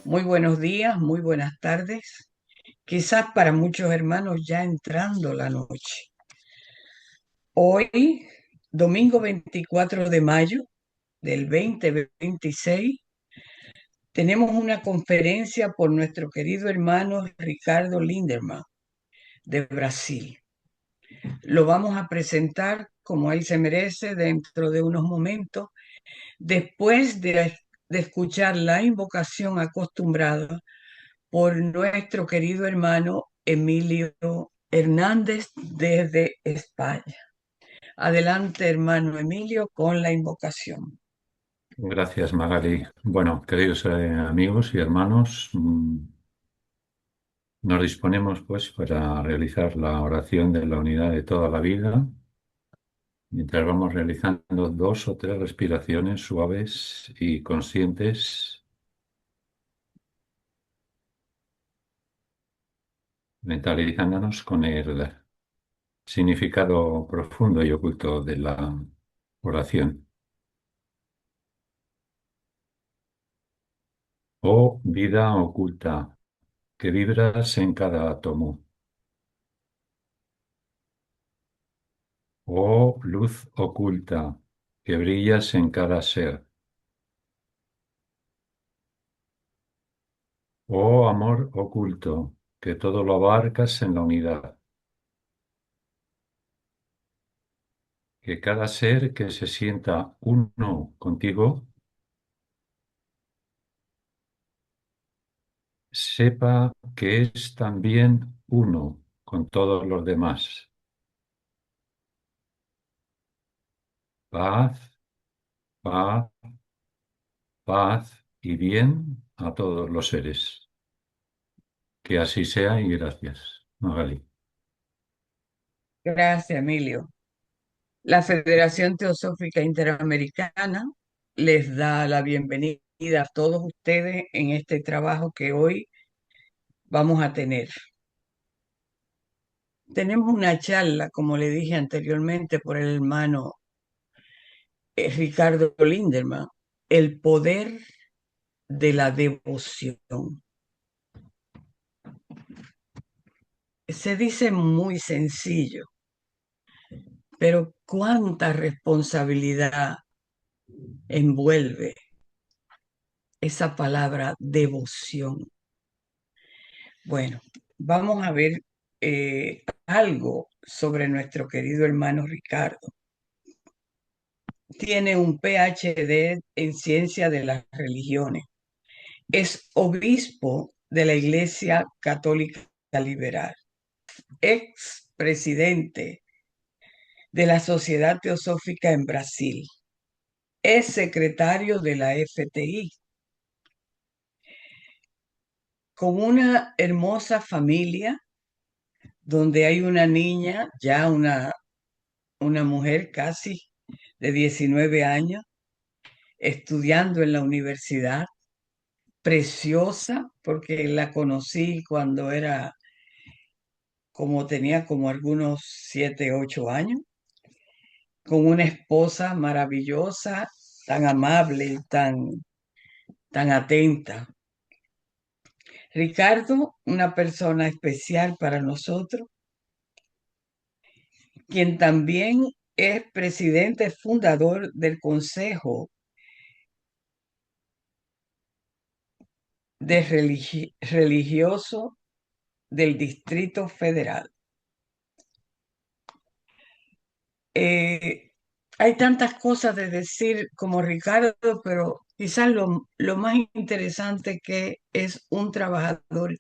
Muy buenos días, muy buenas tardes. Quizás para muchos hermanos ya entrando la noche. Hoy, domingo 24 de mayo del 2026, tenemos una conferencia por nuestro querido hermano Ricardo Lindemann de Brasil. Lo vamos a presentar como él se merece dentro de unos momentos, después de escuchar la invocación acostumbrada por nuestro querido hermano Emilio Hernández desde España. Adelante, hermano Emilio, con la invocación. Gracias, Magali. Bueno, queridos amigos y hermanos, nos disponemos pues para realizar la oración de la unidad de toda la vida, mientras vamos realizando dos o tres respiraciones suaves y conscientes, mentalizándonos con el significado profundo y oculto de la oración. Oh vida oculta, que vibras en cada átomo. Oh luz oculta, que brillas en cada ser. Oh amor oculto, que todo lo abarcas en la unidad. Que cada ser que se sienta uno contigo sepa que es también uno con todos los demás. Paz, paz, paz y bien a todos los seres. Que así sea y gracias, Magali. Gracias, Emilio. La Federación Teosófica Interamericana les da la bienvenida a todos ustedes en este trabajo que hoy vamos a tener. Tenemos una charla, como le dije anteriormente, por el hermano Ricardo Lindemann, el poder de la devoción. Se dice muy sencillo, pero cuánta responsabilidad envuelve esa palabra devoción. Bueno, vamos a ver algo sobre nuestro querido hermano Ricardo. Tiene un PhD en ciencia de las religiones. Es obispo de la Iglesia Católica Liberal, ex presidente de la Sociedad Teosófica en Brasil. Es secretario de la FTI, con una hermosa familia donde hay una niña, ya una mujer casi de 19 años, estudiando en la universidad, preciosa, porque la conocí cuando era tenía como algunos 7, 8 años, con una esposa maravillosa, tan amable, tan atenta. Ricardo, una persona especial para nosotros, quien también es presidente fundador del Consejo de Religioso del Distrito Federal. Eh, Hay tantas cosas de decir como Ricardo, pero quizás lo más interesante que es un trabajador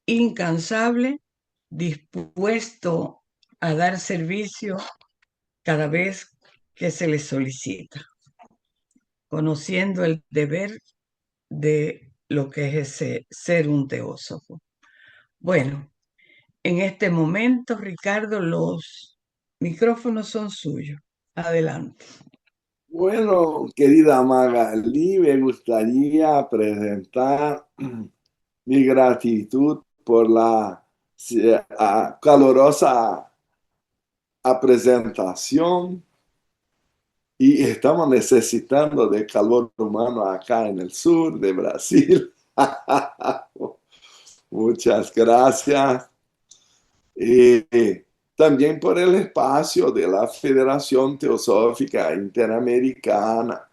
incansable, dispuesto a dar servicio cada vez que se le solicita, conociendo el deber de lo que es ese ser un teósofo. Bueno, en este momento, Ricardo, los micrófonos son suyos. Adelante. Bueno, querida Magali, me gustaría presentar mi gratitud por la calorosa presentación y estamos necesitando de calor humano acá en el sur de Brasil. Muchas gracias. Y también por el espacio de la Federación Teosófica Interamericana,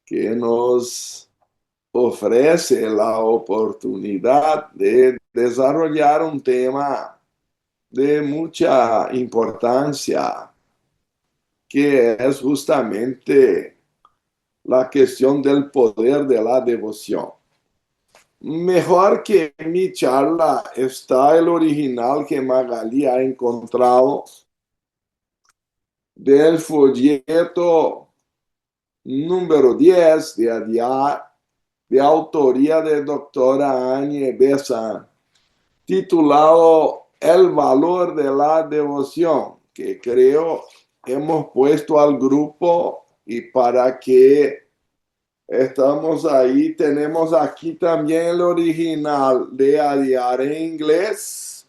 que nos ofrece la oportunidad de desarrollar un tema de mucha importancia, que es justamente la cuestión del poder de la devoción. Mejor que en mi charla está el original que Magali ha encontrado del folleto número 10 de ADIAR, de autoría de doctora Anie Bessan, titulado El valor de la devoción, que creo hemos puesto al grupo, y para que estamos ahí, tenemos aquí también el original de ADIAR en inglés,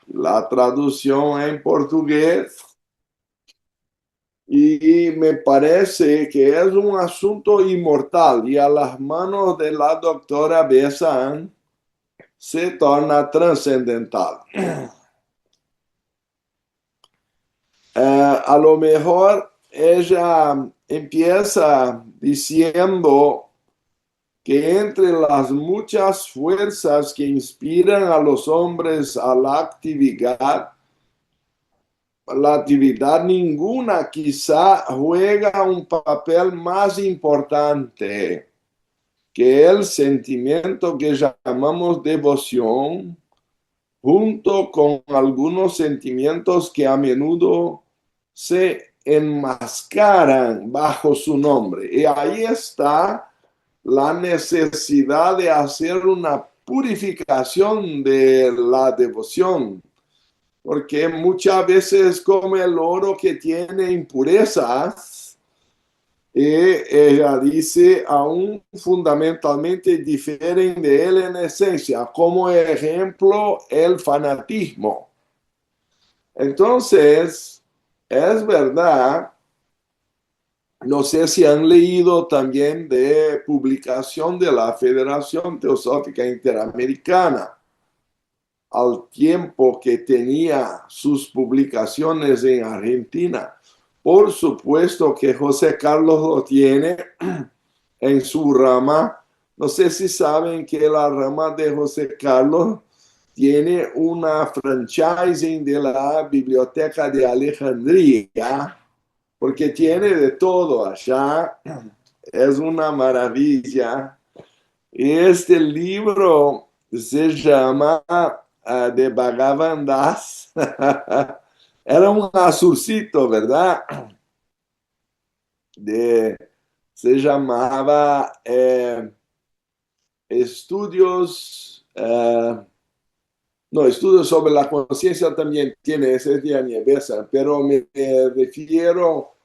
la traducción en portugués. Y me parece que es un asunto inmortal y a las manos de la doctora Bessan se torna trascendental. A lo mejor ella empieza diciendo que entre las muchas fuerzas que inspiran a los hombres a la actividad ninguna quizá juega un papel más importante que el sentimiento que llamamos devoción, junto con algunos sentimientos que a menudo se enmascaran bajo su nombre. Y ahí está la necesidad de hacer una purificación de la devoción, porque muchas veces como el oro que tiene impurezas, y ella dice, aún fundamentalmente difieren de él en esencia, como ejemplo el fanatismo. Entonces, es verdad, no sé si han leído también de publicación de la Federación Teosófica Interamericana, al tiempo que tenía sus publicaciones en Argentina. Por supuesto que José Carlos lo tiene en su rama. No sé si saben que la rama de José Carlos tiene una franchising de la Biblioteca de Alejandría, porque tiene de todo allá. Es una maravilla. Y este libro se llama de Bhagavan Das. Era un azulcito, ¿verdad? Se llamaba Estudios, no, Estudios sobre la Conciencia también tiene, ese es de Anie Bessan, pero me refiero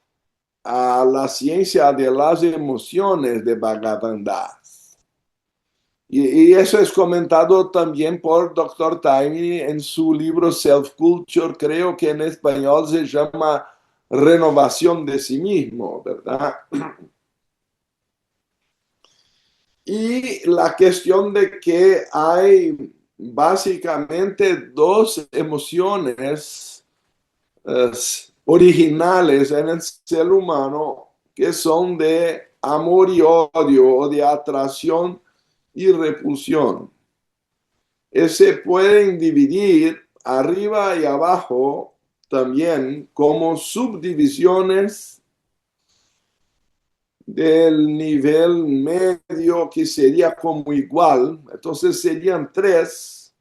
a la ciencia de las emociones de Bhagavan Das. Y eso es comentado también por Dr. Taimi en su libro Self Culture, creo que en español se llama Renovación de sí mismo, ¿verdad? Y la cuestión de que hay básicamente dos emociones originales en el ser humano, que son de amor y odio, o de atracción y repulsión. Se pueden dividir arriba y abajo también como subdivisiones del nivel medio, que sería como igual. Entonces serían tres.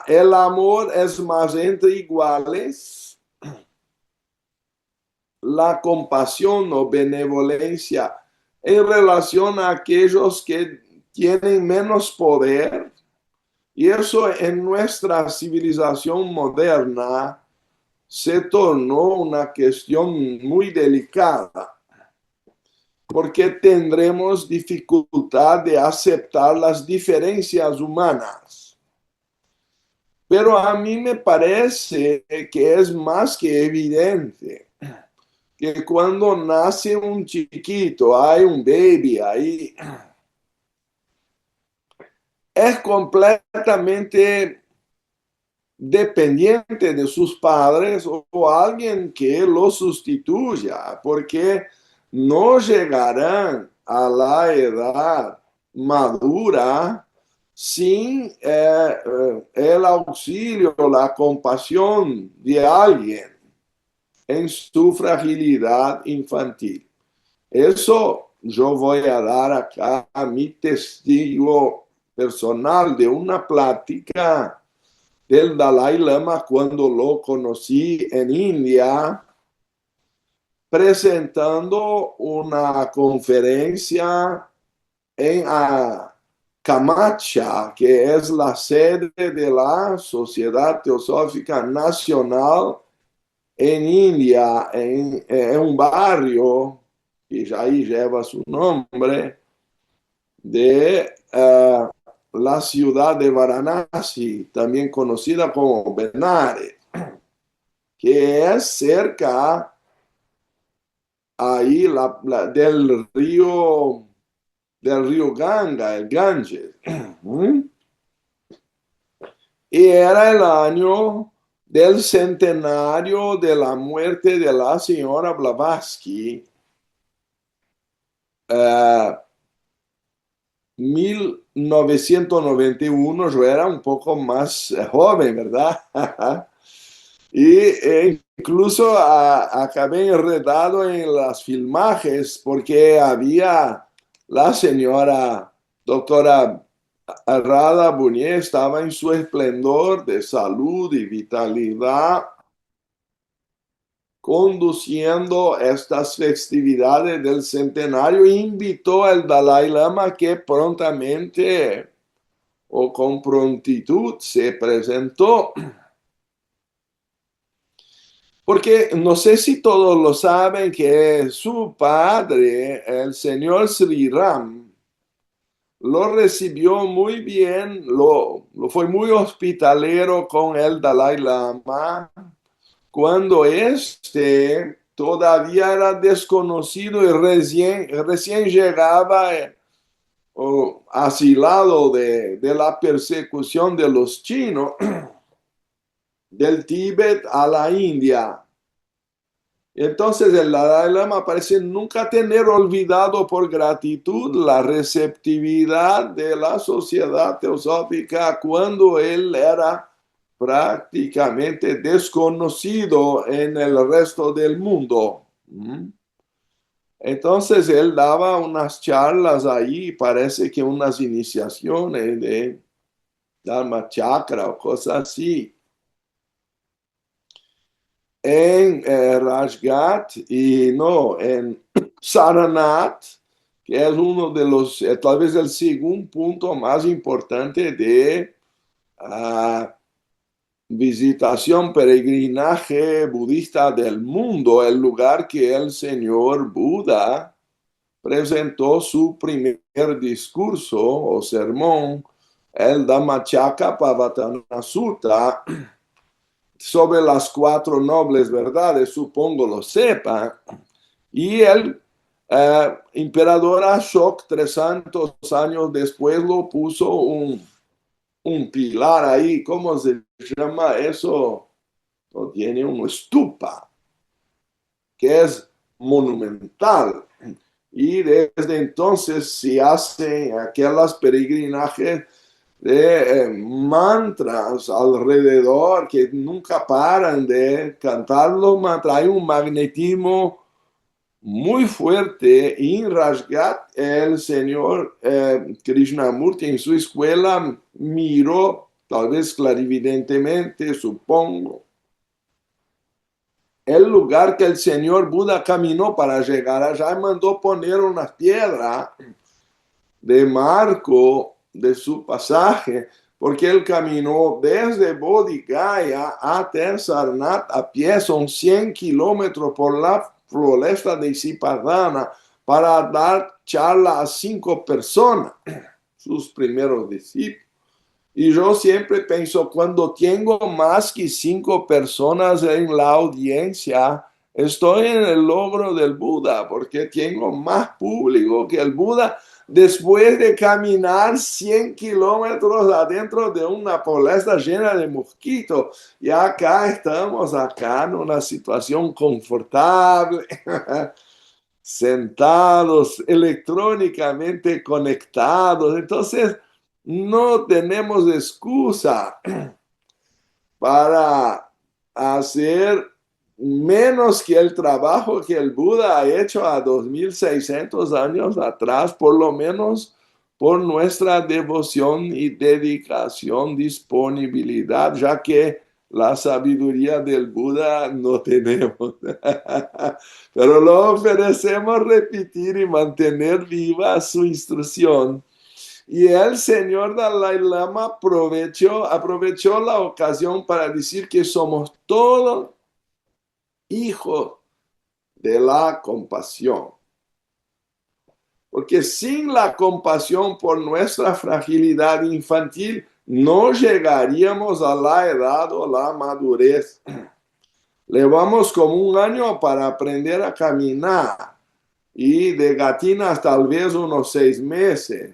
El amor es más entre iguales. La compasión o benevolencia en relación a aquellos que tienen menos poder. Y eso en nuestra civilización moderna se tornó una cuestión muy delicada, porque tendremos dificultad de aceptar las diferencias humanas. Pero a mí me parece que es más que evidente que cuando nace un chiquito, hay un baby ahí, es completamente dependiente de sus padres o alguien que lo sustituya, porque no llegarán a la edad madura sin el auxilio, la compasión de alguien en su fragilidad infantil. Eso yo voy a dar acá a mi testigo personal de una plática del Dalai Lama cuando lo conocí en India, presentando una conferencia en Camacha, que es la sede de la Sociedad Teosófica Nacional en India, en un barrio que ya ahí lleva su nombre, de la ciudad de Varanasi, también conocida como Benares, que es cerca ahí del río Ganga, el Ganges. Y era el año del centenario de la muerte de la señora Blavatsky, 1991. Yo era un poco más joven, ¿verdad? Y incluso acabé enredado en las filmajes porque había la señora doctora Radha Bunié, estaba en su esplendor de salud y vitalidad, conduciendo estas festividades del centenario, e invitó al Dalai Lama, que prontamente o con prontitud se presentó. Porque no sé si todos lo saben que su padre, el señor Sri Ram, lo recibió muy bien, lo fue muy hospitalero con el Dalai Lama cuando este todavía era desconocido y recién llegaba asilado de la persecución de los chinos del Tíbet a la India. Entonces el Dalai Lama parece nunca tener olvidado por gratitud la receptividad de la sociedad teosófica cuando él era prácticamente desconocido en el resto del mundo. Entonces él daba unas charlas ahí, parece que unas iniciaciones de Dharma Chakra o cosas así, en Rajgat y no, en Saranath, que es uno de los, tal vez el segundo punto más importante de visitación, peregrinaje budista del mundo, el lugar que el señor Buda presentó su primer discurso o sermón, el Dhammacakkappavattana Sutta, sobre las 4 nobles verdades, supongo lo sepa, y el emperador Ashoka 300 años después lo puso un pilar ahí, ¿cómo se llama eso? No tiene un stupa, que es monumental. Y desde entonces se hacen aquellas peregrinajes de mantras alrededor que nunca paran de cantar los mantras. Hay un magnetismo muy fuerte. Y en Rajgat el señor Krishnamurti en su escuela miró, tal vez clarividentemente, supongo, el lugar que el señor Buda caminó para llegar allá, y mandó poner una piedra de marco de su pasaje, porque él caminó desde Bodh Gaya hasta Sarnath a pie, son 100 kilómetros por la floresta de Sipadana, para dar charla a 5 personas, sus primeros discípulos. Y yo siempre pienso, cuando tengo más que 5 personas en la audiencia, estoy en el logro del Buda, porque tengo más público que el Buda. después de caminar 100 kilómetros adentro de una floresta llena de mosquitos. Y acá estamos, acá en una situación confortable, sentados, electrónicamente conectados. Entonces, no tenemos excusa para hacer menos que el trabajo que el Buda ha hecho a 2600 años atrás, por lo menos por nuestra devoción y dedicación, disponibilidad, ya que la sabiduría del Buda no tenemos. Pero lo ofrecemos repetir y mantener viva su instrucción. Y el señor Dalai Lama aprovechó la ocasión para decir que somos todos hijos de la compasión. Porque sin la compasión por nuestra fragilidad infantil, no llegaríamos a la edad o la madurez. Llevamos como un año para aprender a caminar y de gatinas tal vez unos 6 meses.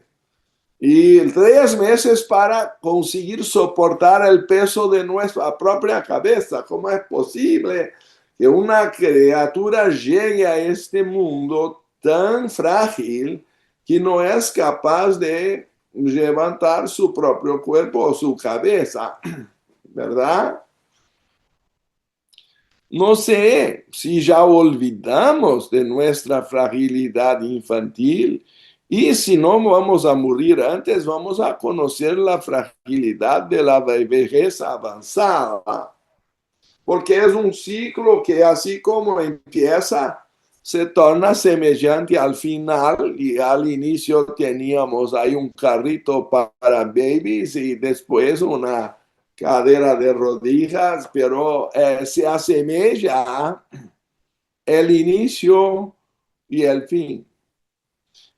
Y 3 meses para conseguir soportar el peso de nuestra propia cabeza. ¿Cómo es posible que una criatura llegue a este mundo tan frágil que no es capaz de levantar su propio cuerpo o su cabeza? ¿Verdad? No sé si ya olvidamos de nuestra fragilidad infantil y si no vamos a morir antes, vamos a conocer la fragilidad de la vejez avanzada. Porque es un ciclo que así como empieza, se torna semejante al final y al inicio teníamos ahí un carrito para babies y después una cadera de rodillas, pero se asemeja el inicio y el fin.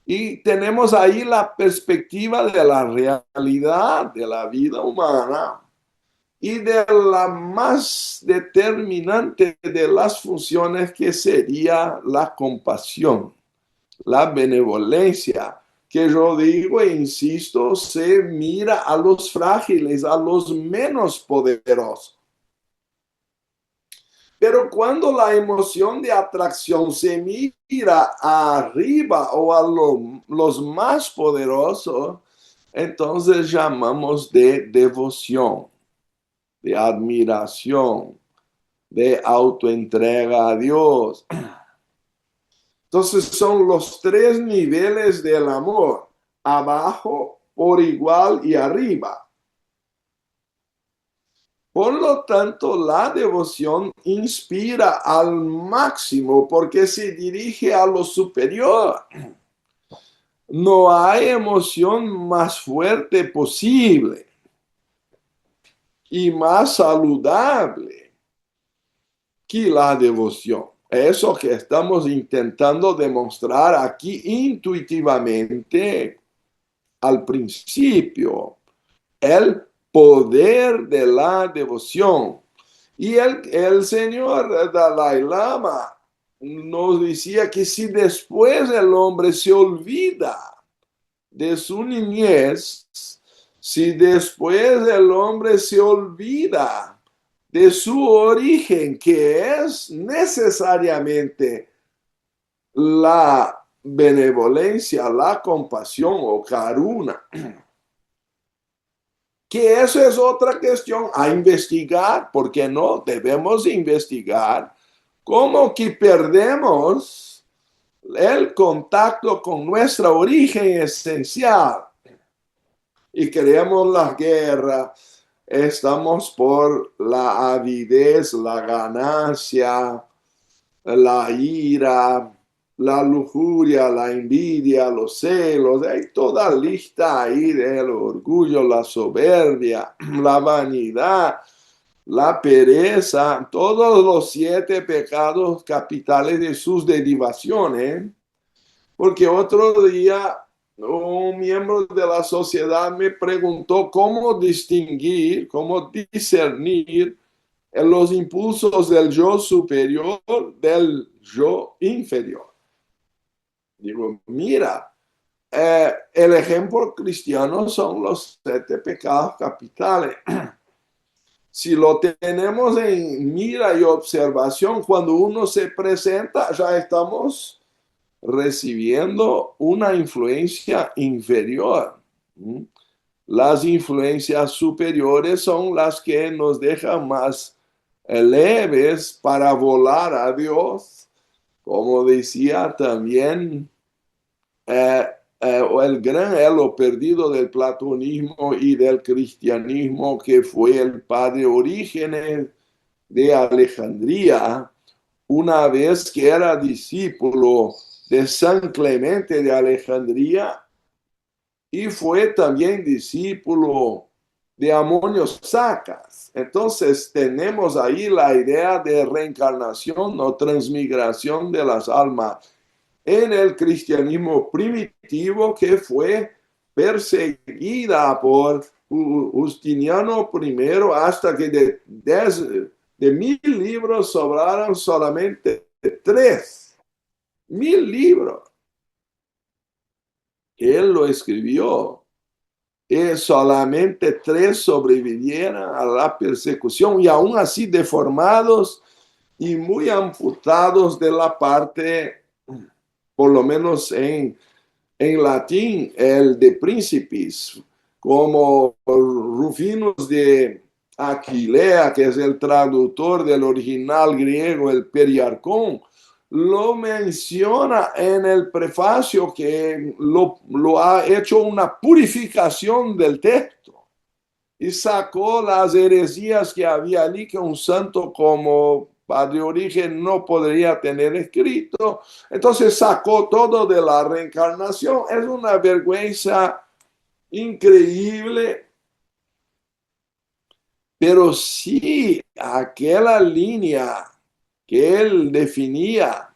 Y tenemos ahí la perspectiva de la realidad de la vida humana y de la más determinante de las funciones que sería la compasión, la benevolencia, que yo digo e insisto, se mira a los frágiles, a los menos poderosos. Pero cuando la emoción de atracción se mira arriba o a los más poderosos, entonces llamamos de devoción, de admiración, de autoentrega a Dios. Entonces son los 3 niveles del amor, abajo, por igual y arriba. Por lo tanto, la devoción inspira al máximo porque se dirige a lo superior. No hay emoción más fuerte posible y más saludable que la devoción. Eso que estamos intentando demostrar aquí intuitivamente al principio. El poder de la devoción. Y el señor Dalai Lama nos decía que si después el hombre se olvida de su niñez, si después el hombre se olvida de su origen, que es necesariamente la benevolencia, la compasión o karuna, que eso es otra cuestión a investigar, porque no debemos investigar cómo que perdemos el contacto con nuestro origen esencial y queremos la guerra, estamos por la avidez, la ganancia, la ira, la lujuria, la envidia, los celos, hay toda lista ahí del orgullo, la soberbia, la vanidad, la pereza, todos los 7 pecados capitales de sus derivaciones, porque otro día un miembro de la sociedad me preguntó cómo distinguir, cómo discernir los impulsos del yo superior del yo inferior. Digo, mira, el ejemplo cristiano son los 7 pecados capitales. Si lo tenemos en mira y observación, cuando uno se presenta, ya estamos recibiendo una influencia inferior. Las influencias superiores son las que nos dejan más leves para volar a Dios, como decía también el gran elo perdido del platonismo y del cristianismo, que fue el padre Orígenes de Alejandría, una vez que era discípulo de San Clemente de Alejandría y fue también discípulo de Amonio Sacas. Entonces tenemos ahí la idea de reencarnación o transmigración de las almas en el cristianismo primitivo, que fue perseguida por Justiniano I, hasta que de 1000 libros sobraron solamente 3. 1000 libros. Él lo escribió. Y solamente 3 sobrevivieron a la persecución, y aún así deformados y muy amputados de la parte, por lo menos en latín, el de Principis, como Rufinus de Aquilea, que es el traductor del original griego, el Periarcón, lo menciona en el prefacio, que lo ha hecho una purificación del texto y sacó las heresías que había allí, que un santo como Padre Origen no podría tener escrito. Entonces sacó todo de la reencarnación. Es una vergüenza increíble, pero sí aquella línea que él definía,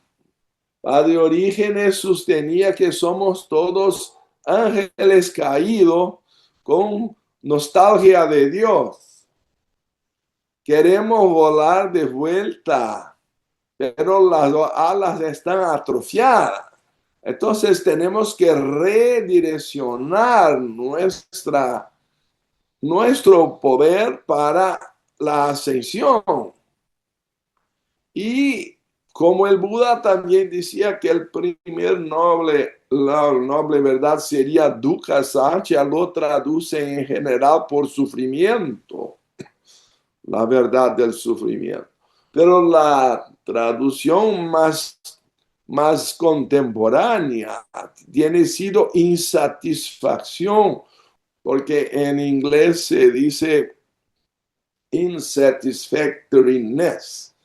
Padre Orígenes sostenía que somos todos ángeles caídos con nostalgia de Dios. Queremos volar de vuelta, pero las alas están atrofiadas. Entonces tenemos que redireccionar nuestro poder para la ascensión. Y como el Buda también decía que la noble verdad sería dukkha satya, lo traduce en general por sufrimiento, la verdad del sufrimiento. Pero la traducción más contemporánea tiene sido insatisfacción, porque en inglés se dice insatisfactoriness,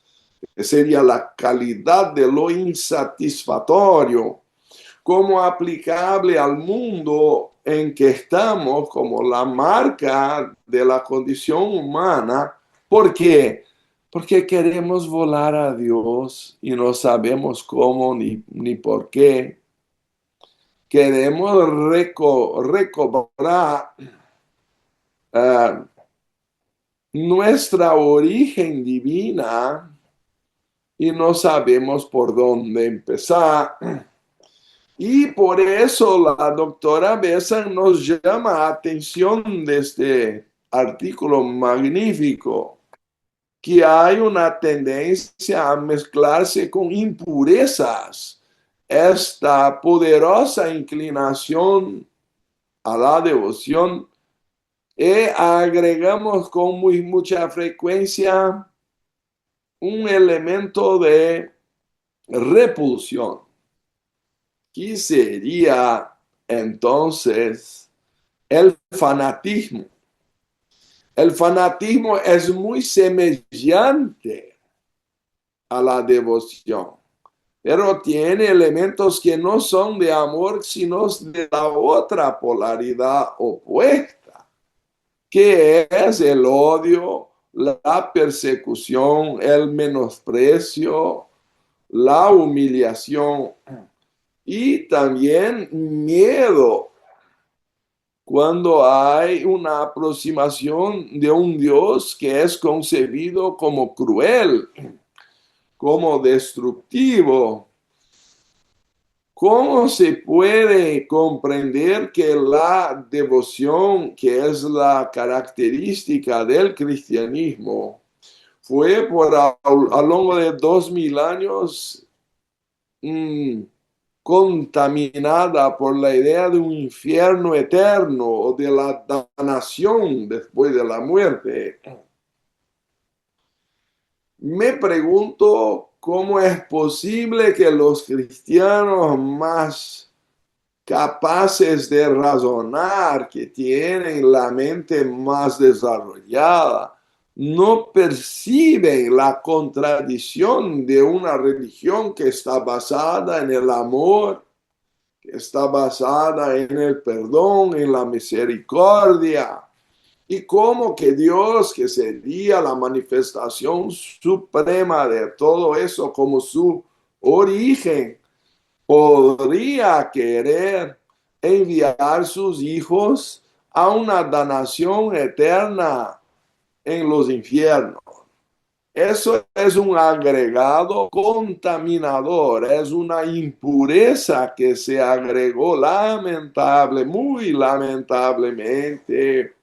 que sería la calidad de lo insatisfactorio, como aplicable al mundo en que estamos, como la marca de la condición humana. ¿Por qué? Porque queremos volar a Dios y no sabemos cómo ni por qué. Queremos recobrar nuestra origen divina y no sabemos por dónde empezar. Y por eso la doctora Bessa nos llama la atención de este artículo magnífico, que hay una tendencia a mezclarse con impurezas esta poderosa inclinación a la devoción, y agregamos con mucha frecuencia un elemento de repulsión, que sería entonces el fanatismo. El fanatismo es muy semejante a la devoción, pero tiene elementos que no son de amor, sino de la otra polaridad opuesta, que es el odio, la persecución, el menosprecio, la humillación y también miedo, cuando hay una aproximación de un Dios que es concebido como cruel, como destructivo. ¿Cómo se puede comprender que la devoción, que es la característica del cristianismo, fue a lo largo de 2000 años contaminada por la idea de un infierno eterno o de la damnación después de la muerte? Me pregunto cómo es posible que los cristianos más capaces de razonar, que tienen la mente más desarrollada, no perciben la contradicción de una religión que está basada en el amor, que está basada en el perdón, en la misericordia, y cómo que Dios, que sería la manifestación suprema de todo eso como su origen, podría querer enviar sus hijos a una damnación eterna en los infiernos. Eso es un agregado contaminador, es una impureza que se agregó muy lamentablemente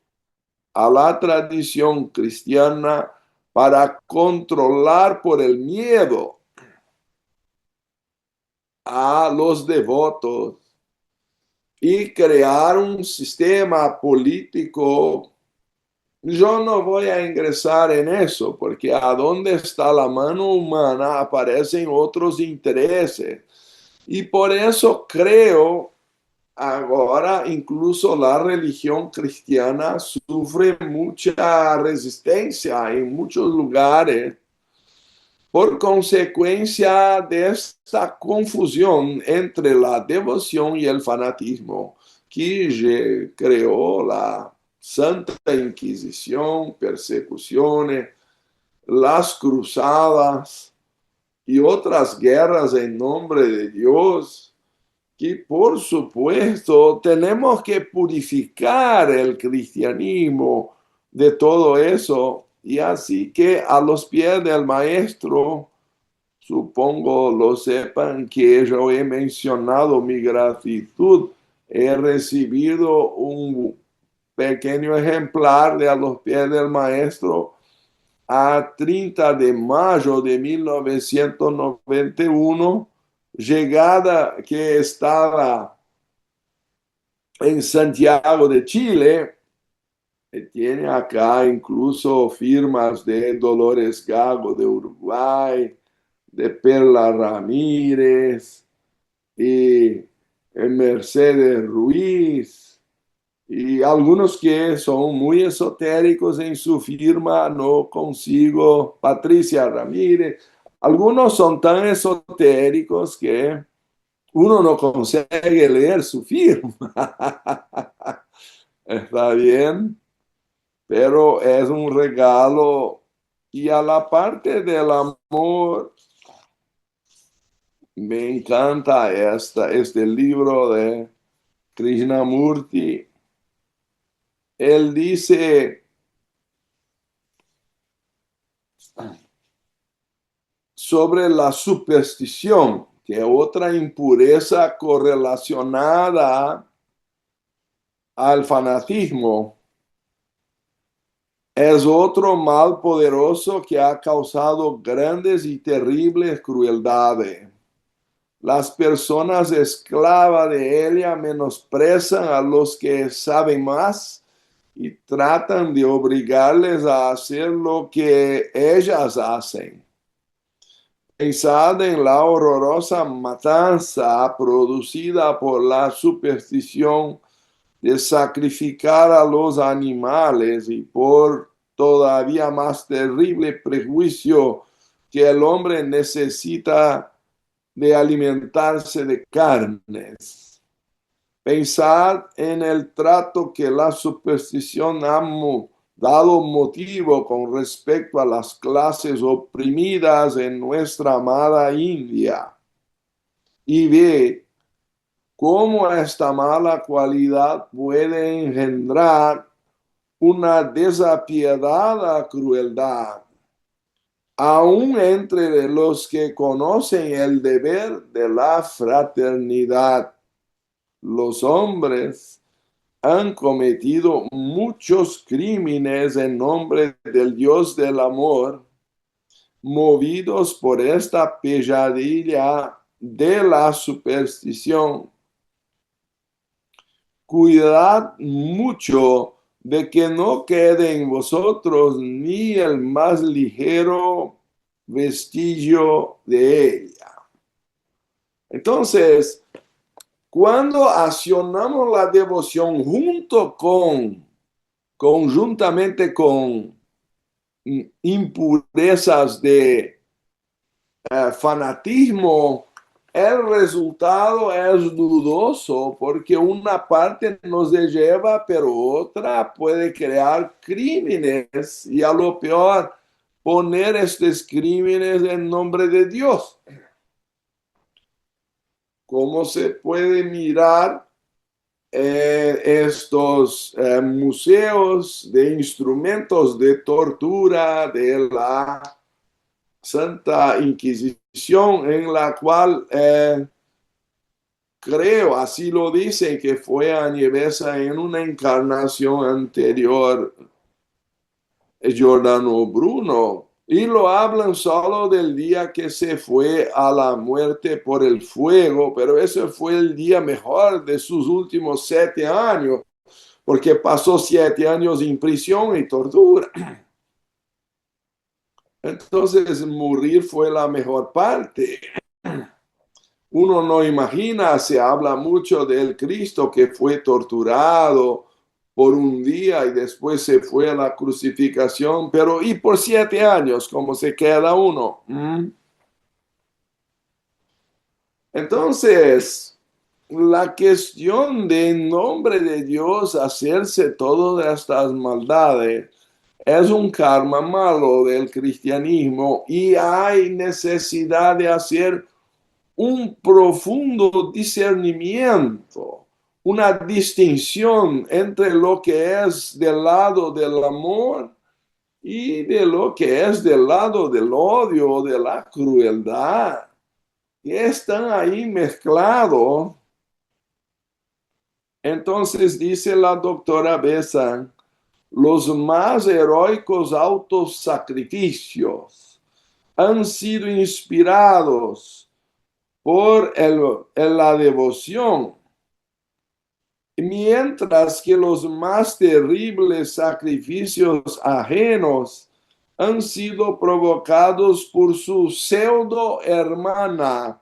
a la tradición cristiana para controlar por el miedo a los devotos y crear un sistema político. Yo no voy a ingresar en eso, porque a donde está la mano humana aparecen otros intereses. Y por eso creo ahora incluso la religión cristiana sufre mucha resistencia en muchos lugares por consecuencia de esta confusión entre la devoción y el fanatismo que creó la Santa Inquisición, persecuciones, las cruzadas y otras guerras en nombre de Dios, que por supuesto tenemos que purificar el cristianismo de todo eso. Y así que a los pies del maestro, supongo lo sepan, que yo he mencionado mi gratitud. He recibido un pequeño ejemplar de a los pies del maestro a 30 de mayo de 1991, llegada que estaba en Santiago de Chile. Tiene acá incluso firmas de Dolores Gago de Uruguay, de Perla Ramírez y Mercedes Ruiz, y algunos que son muy esotéricos en su firma, no consigo, Patricia Ramírez. Algunos son tan esotéricos que uno no consigue leer su firma. Está bien, pero es un regalo. Y a la parte del amor, me encanta este libro de Krishnamurti. Él dice sobre la superstición, que otra impureza correlacionada al fanatismo, es otro mal poderoso que ha causado grandes y terribles crueldades. Las personas esclavas de ella menosprecian a los que saben más y tratan de obligarles a hacer lo que ellas hacen. Pensad en la horrorosa matanza producida por la superstición de sacrificar a los animales, y por todavía más terrible prejuicio que el hombre necesita de alimentarse de carnes. Pensad en el trato que la superstición ha dado motivo con respecto a las clases oprimidas en nuestra amada India, y ve cómo esta mala cualidad puede engendrar una desapiadada crueldad aún entre los que conocen el deber de la fraternidad. Los hombres han cometido muchos crímenes en nombre del Dios del amor, movidos por esta pesadilla de la superstición. Cuidad mucho de que no quede en vosotros ni el más ligero vestigio de ella. Entonces, cuando accionamos la devoción conjuntamente con impurezas de fanatismo, el resultado es dudoso porque una parte nos lleva, pero otra puede crear crímenes y a lo peor poner estos crímenes en nombre de Dios. ¿Cómo se puede mirar estos museos de instrumentos de tortura de la Santa Inquisición, en la cual creo, así lo dicen, que fue Añevesa en una encarnación anterior, Giordano Bruno, y lo hablan solo del día que se fue a la muerte por el fuego, pero ese fue el día mejor de sus últimos 7 años, porque pasó 7 años en prisión y tortura. Entonces, morir fue la mejor parte. Uno no imagina, se habla mucho del Cristo que fue torturado por un día y después se fue a la crucificación, pero ¿y por 7 años cómo se queda uno? Entonces, la cuestión de en nombre de Dios hacerse todas estas maldades es un karma malo del cristianismo y hay necesidad de hacer un profundo discernimiento, una distinción entre lo que es del lado del amor y de lo que es del lado del odio o de la crueldad. Y están ahí mezclados. Entonces dice la doctora Bessa, los más heroicos autosacrificios han sido inspirados por la devoción, mientras que los más terribles sacrificios ajenos han sido provocados por su pseudo hermana,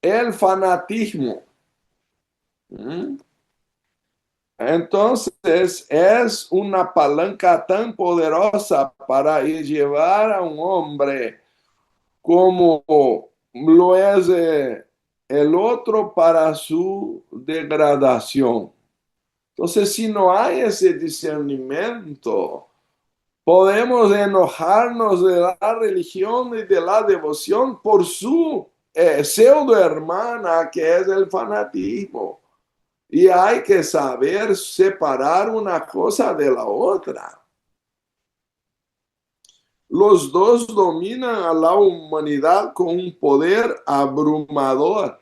el fanatismo. Entonces es una palanca tan poderosa para llevar a un hombre como lo es el otro para su degradación. Entonces, si no hay ese discernimiento, podemos enojarnos de la religión y de la devoción por su pseudo hermana, que es el fanatismo. Y hay que saber separar una cosa de la otra. Los dos dominan a la humanidad con un poder abrumador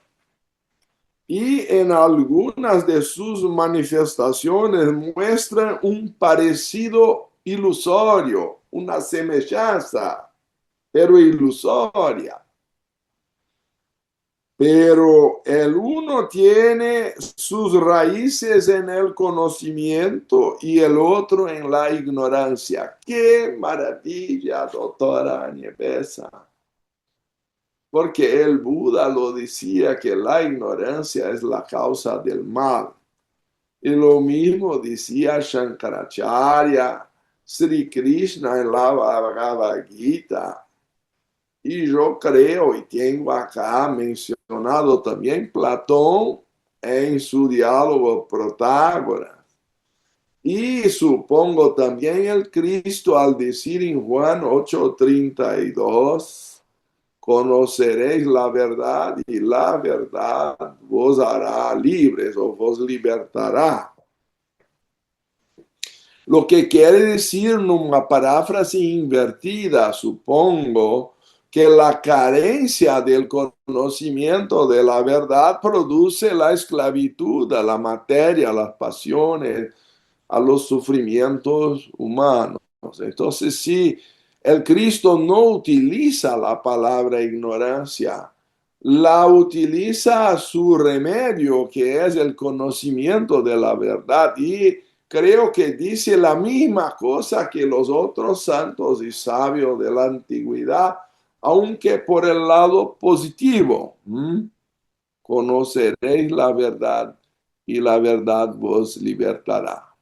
y en algunas de sus manifestaciones muestran un parecido ilusorio, una semejanza, pero ilusoria. Pero el uno tiene sus raíces en el conocimiento y el otro en la ignorancia. ¡Qué maravilla, doctora Añevesa! Porque el Buda lo decía que la ignorancia es la causa del mal. Y lo mismo decía Shankaracharya, Sri Krishna en la Bhagavad Gita. Y yo creo, y tengo acá mencionado también Platón en su diálogo Protágoras. Y supongo también el Cristo al decir en Juan 8:32, conoceréis la verdad y la verdad vos hará libres o vos libertará. Lo que quiere decir en una paráfrasis invertida, supongo, que la carencia del conocimiento de la verdad produce la esclavitud a la materia, a las pasiones, a los sufrimientos humanos. Entonces, si el Cristo no utiliza la palabra ignorancia, la utiliza a su remedio, que es el conocimiento de la verdad. Y creo que dice la misma cosa que los otros santos y sabios de la antigüedad, aunque por el lado positivo. Conoceréis la verdad y la verdad vos libertará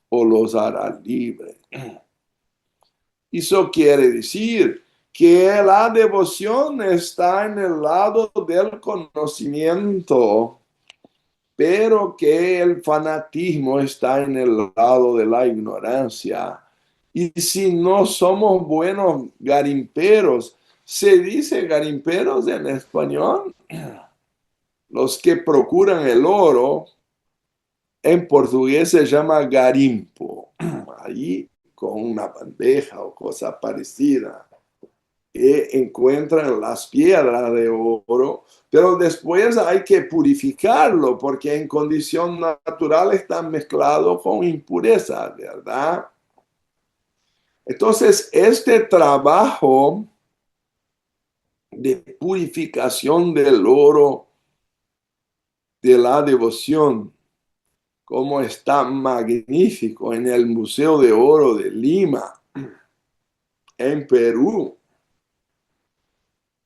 o los hará libres. Eso quiere decir que la devoción está en el lado del conocimiento, pero que el fanatismo está en el lado de la ignorancia. Y si no somos buenos garimperos, se dice garimperos en español, los que procuran el oro, en portugués se llama garimpo. Ahí con una bandeja o cosa parecida, que encuentran las piedras de oro, pero después hay que purificarlo porque en condición natural está mezclado con impureza, ¿verdad? Entonces, este trabajo de purificación del oro, de la devoción, como está magnífico en el Museo de Oro de Lima, en Perú,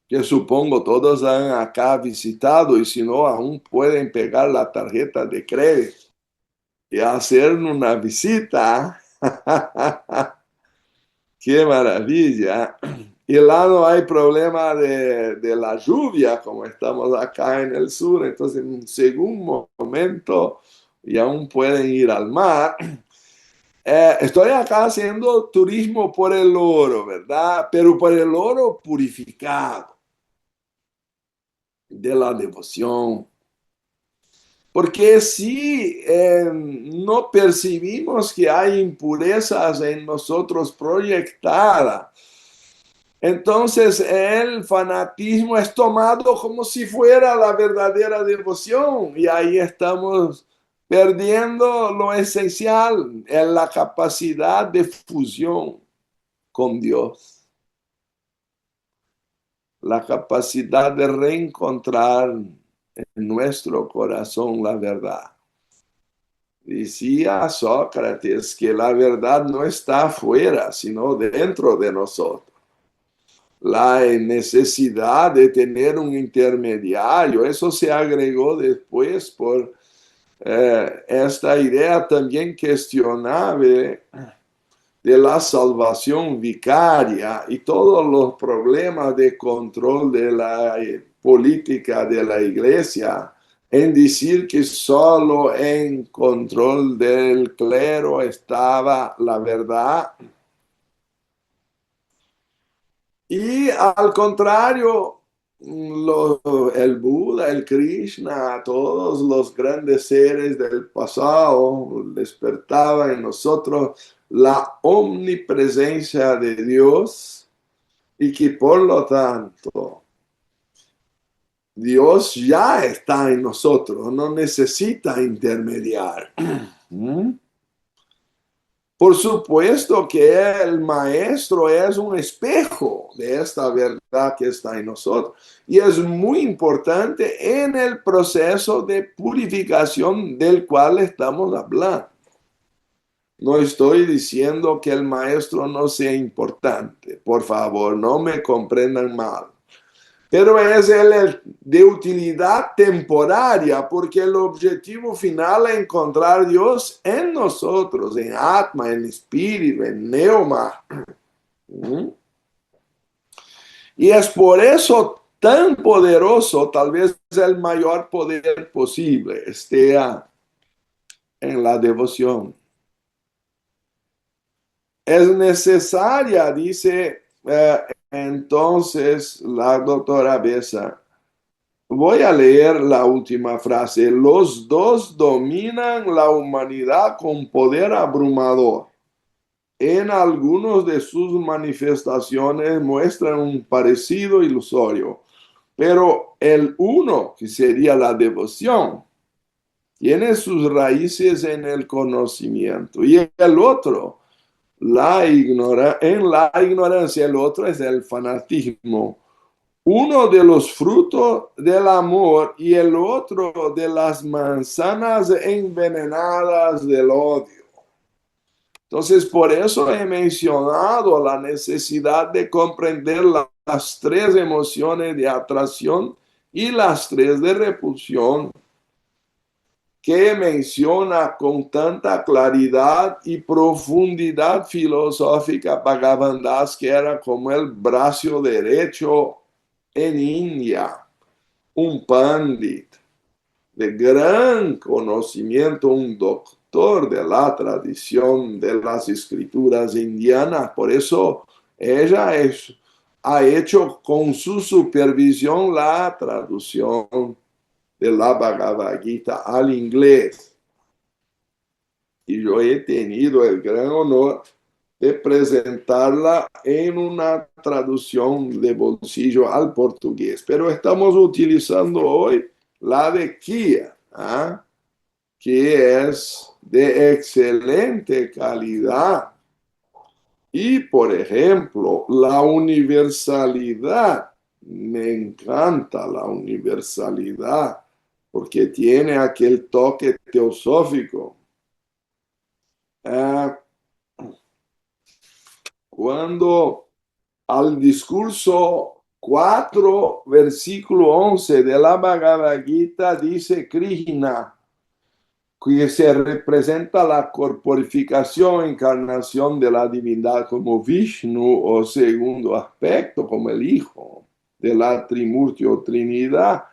que supongo todos han acá visitado y si no, aún pueden pegar la tarjeta de crédito y hacer una visita. ¡Qué maravilla! Y lá no hay problema de la lluvia, como estamos acá en el sur, entonces en un segundo momento y aún pueden ir al mar. Estoy acá haciendo turismo por el oro, ¿verdad? Pero por el oro purificado de la devoción. Porque si no percibimos que hay impurezas en nosotros proyectadas, entonces el fanatismo es tomado como si fuera la verdadera devoción y ahí estamos perdiendo lo esencial, en la capacidad de fusión con Dios, la capacidad de reencontrar en nuestro corazón la verdad. Decía Sócrates que la verdad no está afuera, sino dentro de nosotros. La necesidad de tener un intermediario, eso se agregó después por esta idea también cuestionable de la salvación vicaria y todos los problemas de control de la política de la iglesia, en decir que solo en control del clero estaba la verdad. Y al contrario, el Buda, el Krishna, todos los grandes seres del pasado despertaban en nosotros la omnipresencia de Dios y que por lo tanto Dios ya está en nosotros, no necesita intermediar. Por supuesto que el maestro es un espejo de esta verdad que está en nosotros y es muy importante en el proceso de purificación del cual estamos hablando. No estoy diciendo que el maestro no sea importante, por favor, no me comprendan mal. Pero es el de utilidad temporaria, porque el objetivo final es encontrar a Dios en nosotros, en Atma, en Espíritu, en Neuma. Y es por eso tan poderoso, tal vez el mayor poder posible, esté en la devoción. Es necesaria, dice entonces la doctora Besa, Voy a leer la última frase. Los dos dominan la humanidad con poder abrumador. En algunos de sus manifestaciones muestran un parecido ilusorio, pero el uno, que sería la devoción, tiene sus raíces en el conocimiento y el otro, en la ignorancia, el otro es el fanatismo. Uno de los frutos del amor y el otro de las manzanas envenenadas del odio. Entonces, por eso he mencionado la necesidad de comprender las tres emociones de atracción y las tres de repulsión que menciona con tanta claridad y profundidad filosófica Bhagavan Das, que era como el brazo derecho en India, un pandit de gran conocimiento, un doctor de la tradición de las escrituras indianas. Por eso ella ha hecho con su supervisión la traducción de la Bhagavad Gita al inglés. Y yo he tenido el gran honor de presentarla en una traducción de bolsillo al portugués. Pero estamos utilizando hoy la de Kia, ¿ah? Que es de excelente calidad. Y, por ejemplo, la universalidad. Me encanta la universalidad porque tiene aquel toque teosófico. Cuando al discurso 4, versículo 11 de la Bhagavad Gita dice Krishna, que se representa la corporificación, encarnación de la divinidad como Vishnu o segundo aspecto como el Hijo de la Trimurti o Trinidad,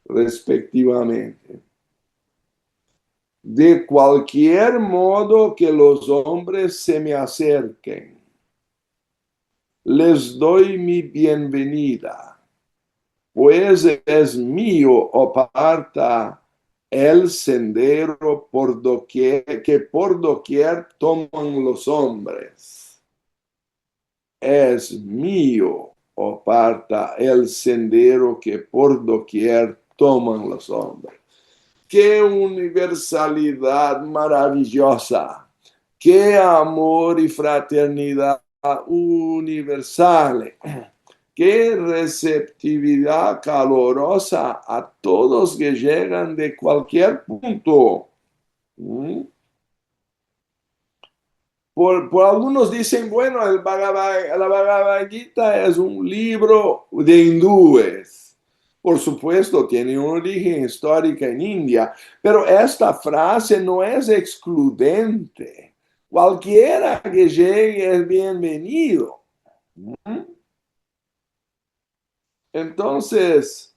respectivamente. De cualquier modo que los hombres se me acerquen, les doy mi bienvenida, pues es mío, oh Partha, el sendero que por doquier toman los hombres. Es mío, oh Partha, el sendero que por doquier toman los hombres. ¡Qué universalidad maravillosa! ¡Qué amor y fraternidad universal! ¡Qué receptividad calorosa a todos que llegan de cualquier punto! Por algunos dicen, bueno, la Bhagavad Gita es un libro de hindúes. Por supuesto, tiene un origen histórico en India, pero esta frase no es excludente. Cualquiera que llegue es bienvenido. Entonces,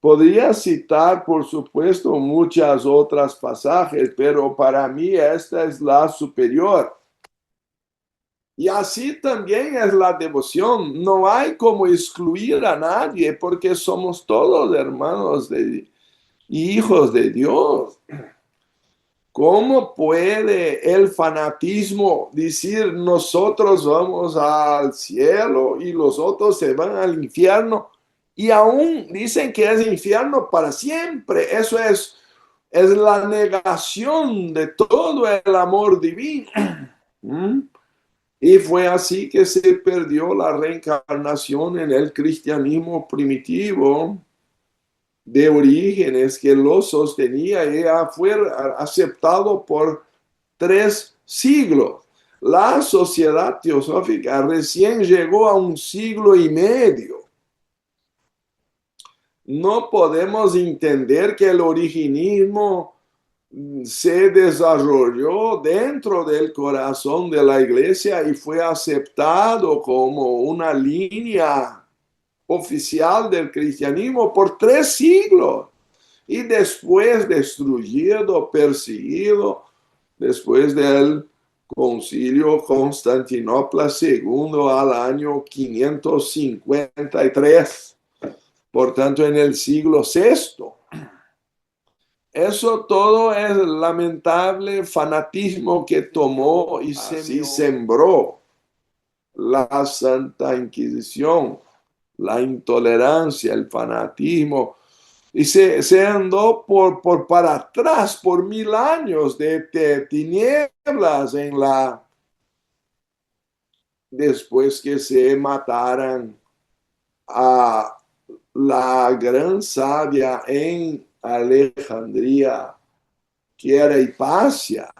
podría citar, por supuesto, muchas otras pasajes, pero para mí esta es la superior. Y así también es la devoción. No hay como excluir a nadie porque somos todos hermanos y hijos de Dios. ¿Cómo puede el fanatismo decir nosotros vamos al cielo y los otros se van al infierno? Y aún dicen que es infierno para siempre. Eso es la negación de todo el amor divino. Y fue así que se perdió la reencarnación en el cristianismo primitivo de orígenes que lo sostenía y fue aceptado por 3 siglos. La sociedad teosófica recién llegó a 1 siglo y medio. No podemos entender que el originismo se desarrolló dentro del corazón de la iglesia y fue aceptado como una línea oficial del cristianismo por 3 siglos y después destruido, perseguido, después del concilio Constantinopla II al año 553. por tanto en el siglo VI. Eso todo es lamentable fanatismo que tomó y así sembró la Santa Inquisición, la intolerancia, el fanatismo, y se andó para atrás por 1000 años de tinieblas después que se mataran a la gran sabia en Alejandría, que era Hipatia.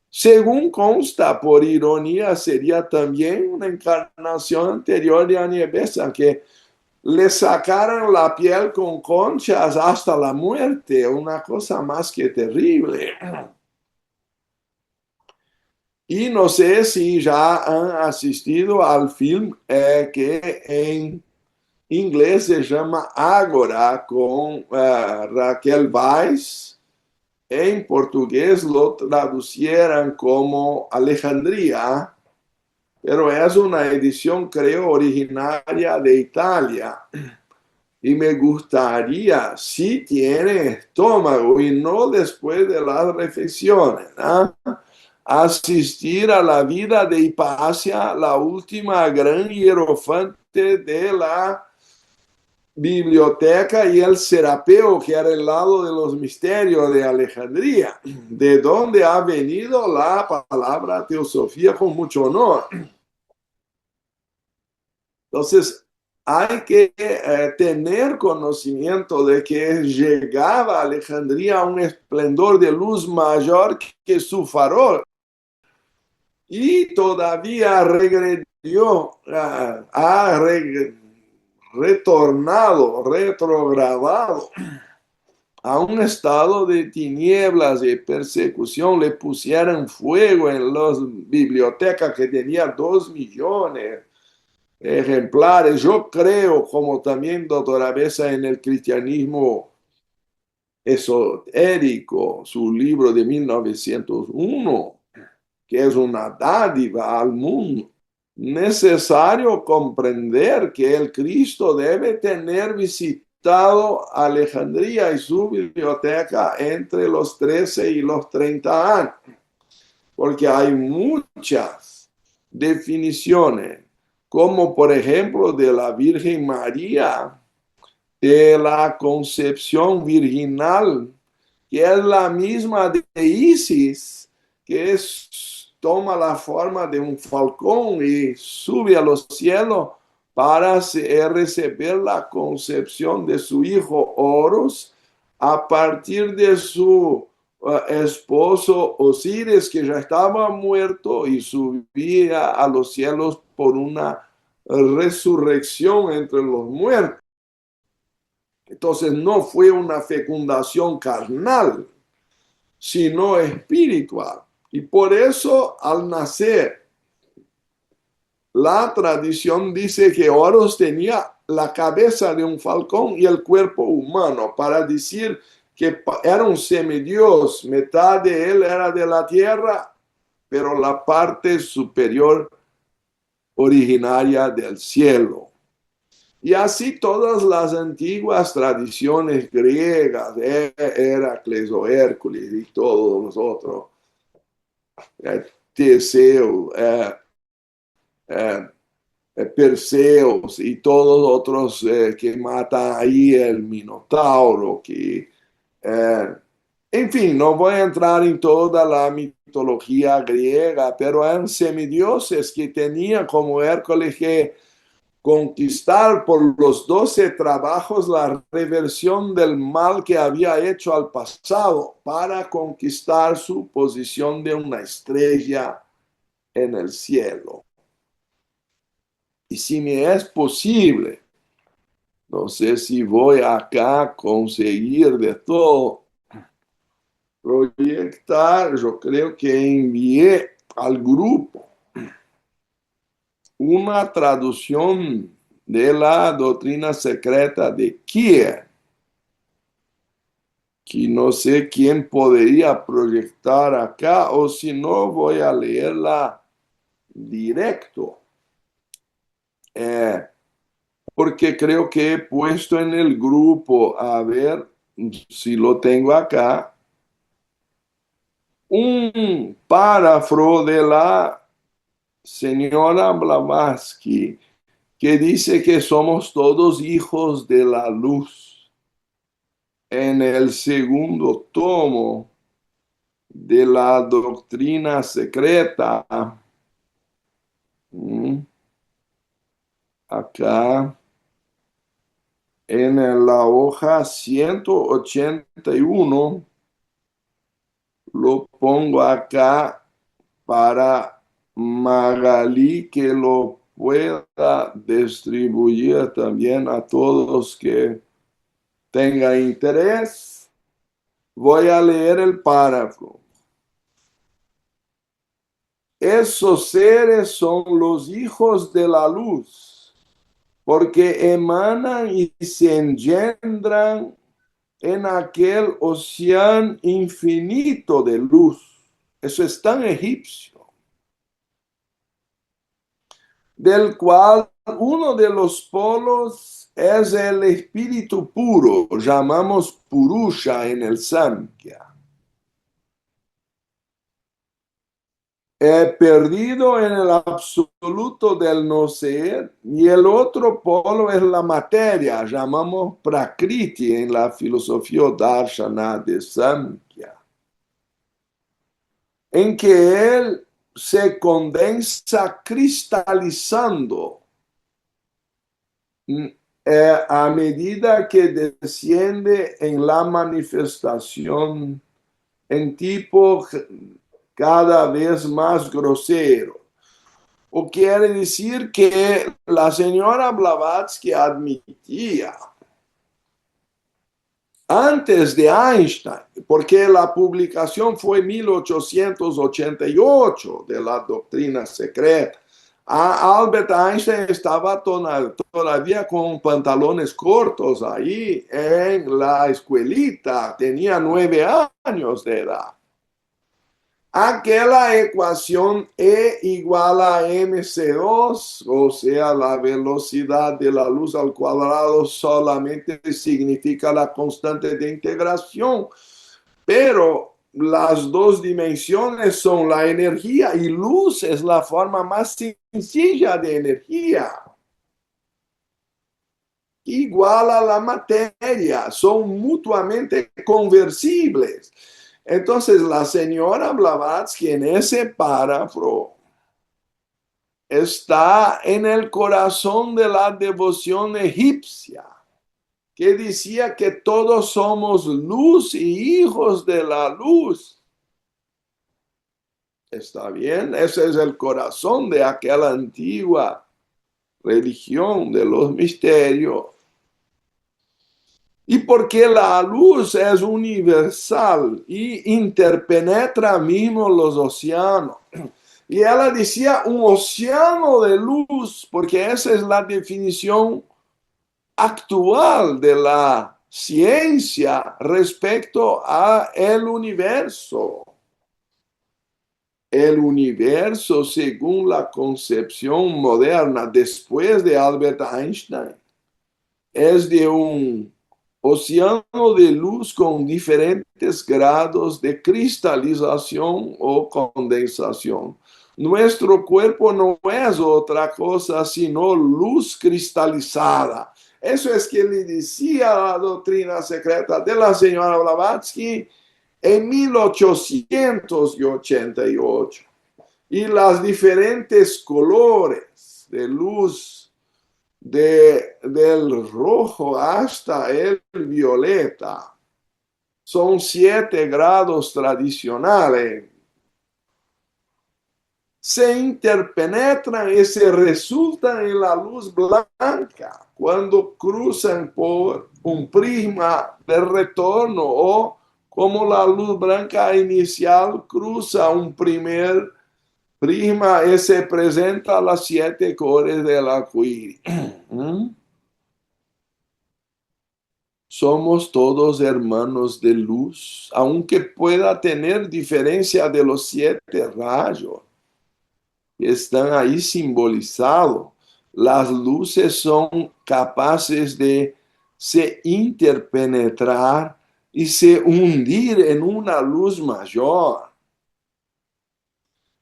Según consta, por ironía, sería también una encarnación anterior de Aniebesa, que le sacaron la piel con conchas hasta la muerte, una cosa más que terrible. Y no sé si ya han asistido al film que en inglés se llama Ágora, con Raquel Weisz. En portugués lo traducieran como Alejandría, pero es una edición, creo, originaria de Italia. Y me gustaría, si tiene estómago y no después de las reflexiones, ¿no?, asistir a la vida de Hipatia, la última gran hierofante de la biblioteca, y el Serapeo, que era el lado de los misterios de Alejandría, de donde ha venido la palabra teosofía con mucho honor. Entonces, hay que tener conocimiento de que llegaba a Alejandría a un esplendor de luz mayor que su farol, y todavía regredió, retornado, retrogradado a un estado de tinieblas y persecución. Le pusieron fuego en las bibliotecas, que tenía 2 millones ejemplares. Yo creo, como también doctora Besa, en el cristianismo esotérico, su libro de 1901, que es una dádiva al mundo. Necesario comprender que el Cristo debe tener visitado Alejandría y su biblioteca entre los 13 y los 30 años, porque hay muchas definiciones, como por ejemplo de la Virgen María, de la concepción virginal, que es la misma de Isis, que toma la forma de un falcón y sube a los cielos para recibir la concepción de su hijo Horus a partir de su esposo Osiris, que ya estaba muerto y subía a los cielos por una resurrección entre los muertos. Entonces no fue una fecundación carnal, sino espiritual. Y por eso, al nacer, la tradición dice que Horus tenía la cabeza de un falcón y el cuerpo humano, para decir que era un semidios. Mitad de él era de la tierra, pero la parte superior originaria del cielo. Y así todas las antiguas tradiciones griegas, Heracles o Hércules y todos los otros, Teseo, Perseus y todos los otros que matan ahí el Minotauro, en fin, no voy a entrar en toda la mitología griega, pero eran semidioses que tenían como Hércules que conquistar por los 12 trabajos la reversión del mal que había hecho al pasado, para conquistar su posición de una estrella en el cielo. Y si me es posible, no sé si voy acá a conseguir de todo proyectar. Yo creo que envié al grupo una traducción de la doctrina secreta de Kier, que no sé quién podría proyectar acá, o si no, voy a leerla directo. porque creo que he puesto en el grupo, a ver si lo tengo acá, un párrafo de la señora Blavatsky que dice que somos todos hijos de la luz. En el segundo tomo de la doctrina secreta, acá en la hoja 181, lo pongo acá para Magali que lo pueda distribuir también a todos que tengan interés. Voy a leer el párrafo. Esos seres son los hijos de la luz, porque emanan y se engendran en aquel océano infinito de luz. Eso es tan egipcio, del cual uno de los polos es el espíritu puro, llamamos Purusha en el Samkhya. Perdido en el absoluto del no ser, y el otro polo es la materia, llamamos Prakriti en la filosofía Darshana de Samkhya, en que él se condensa cristalizando a medida que desciende en la manifestación en tipo cada vez más grosero. O quiere decir que la señora Blavatsky admitía antes de Einstein, porque la publicación fue en 1888 de la doctrina secreta. Albert Einstein estaba todavía con pantalones cortos ahí en la escuelita, tenía 9 años de edad. Aquella ecuación E igual a mc2, o sea, la velocidad de la luz al cuadrado solamente significa la constante de integración, pero las dos dimensiones son la energía y luz es la forma más sencilla de energía. Igual a la materia, son mutuamente conversibles. Entonces, la señora Blavatsky en ese párrafo está en el corazón de la devoción egipcia, que decía que todos somos luz y hijos de la luz. ¿Está bien? Ese es el corazón de aquella antigua religión de los misterios. Y porque la luz es universal y interpenetra mismo los océanos. Y ella decía un océano de luz, porque esa es la definición actual de la ciencia respecto a el universo. El universo, según la concepción moderna después de Albert Einstein, es de un océano de luz con diferentes grados de cristalización o condensación. Nuestro cuerpo no es otra cosa sino luz cristalizada. Eso es que le decía la doctrina secreta de la señora Blavatsky en 1888. Y las diferentes colores de luz del rojo hasta el violeta son 7 grados tradicionales. Se interpenetran y se resultan en la luz blanca cuando cruzan por un prisma de retorno o como la luz blanca inicial cruza un primer prisma y se presenta las 7 colores del arcoíris. Somos todos hermanos de luz, aunque pueda tener diferencia de los 7 rayos que están ahí simbolizados. las luces son capaces de se interpenetrar y se hundir en una luz mayor.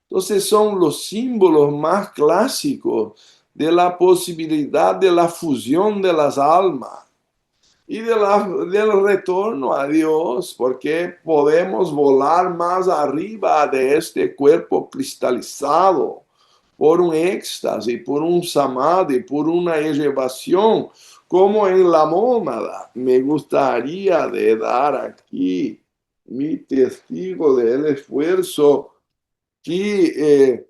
Entonces son los símbolos más clásicos de la posibilidad de la fusión de las almas y del retorno a Dios, porque podemos volar más arriba de este cuerpo cristalizado por un éxtasis, por un samadhi, por una elevación, como en la mónada. Me gustaría de dar aquí mi testigo del esfuerzo que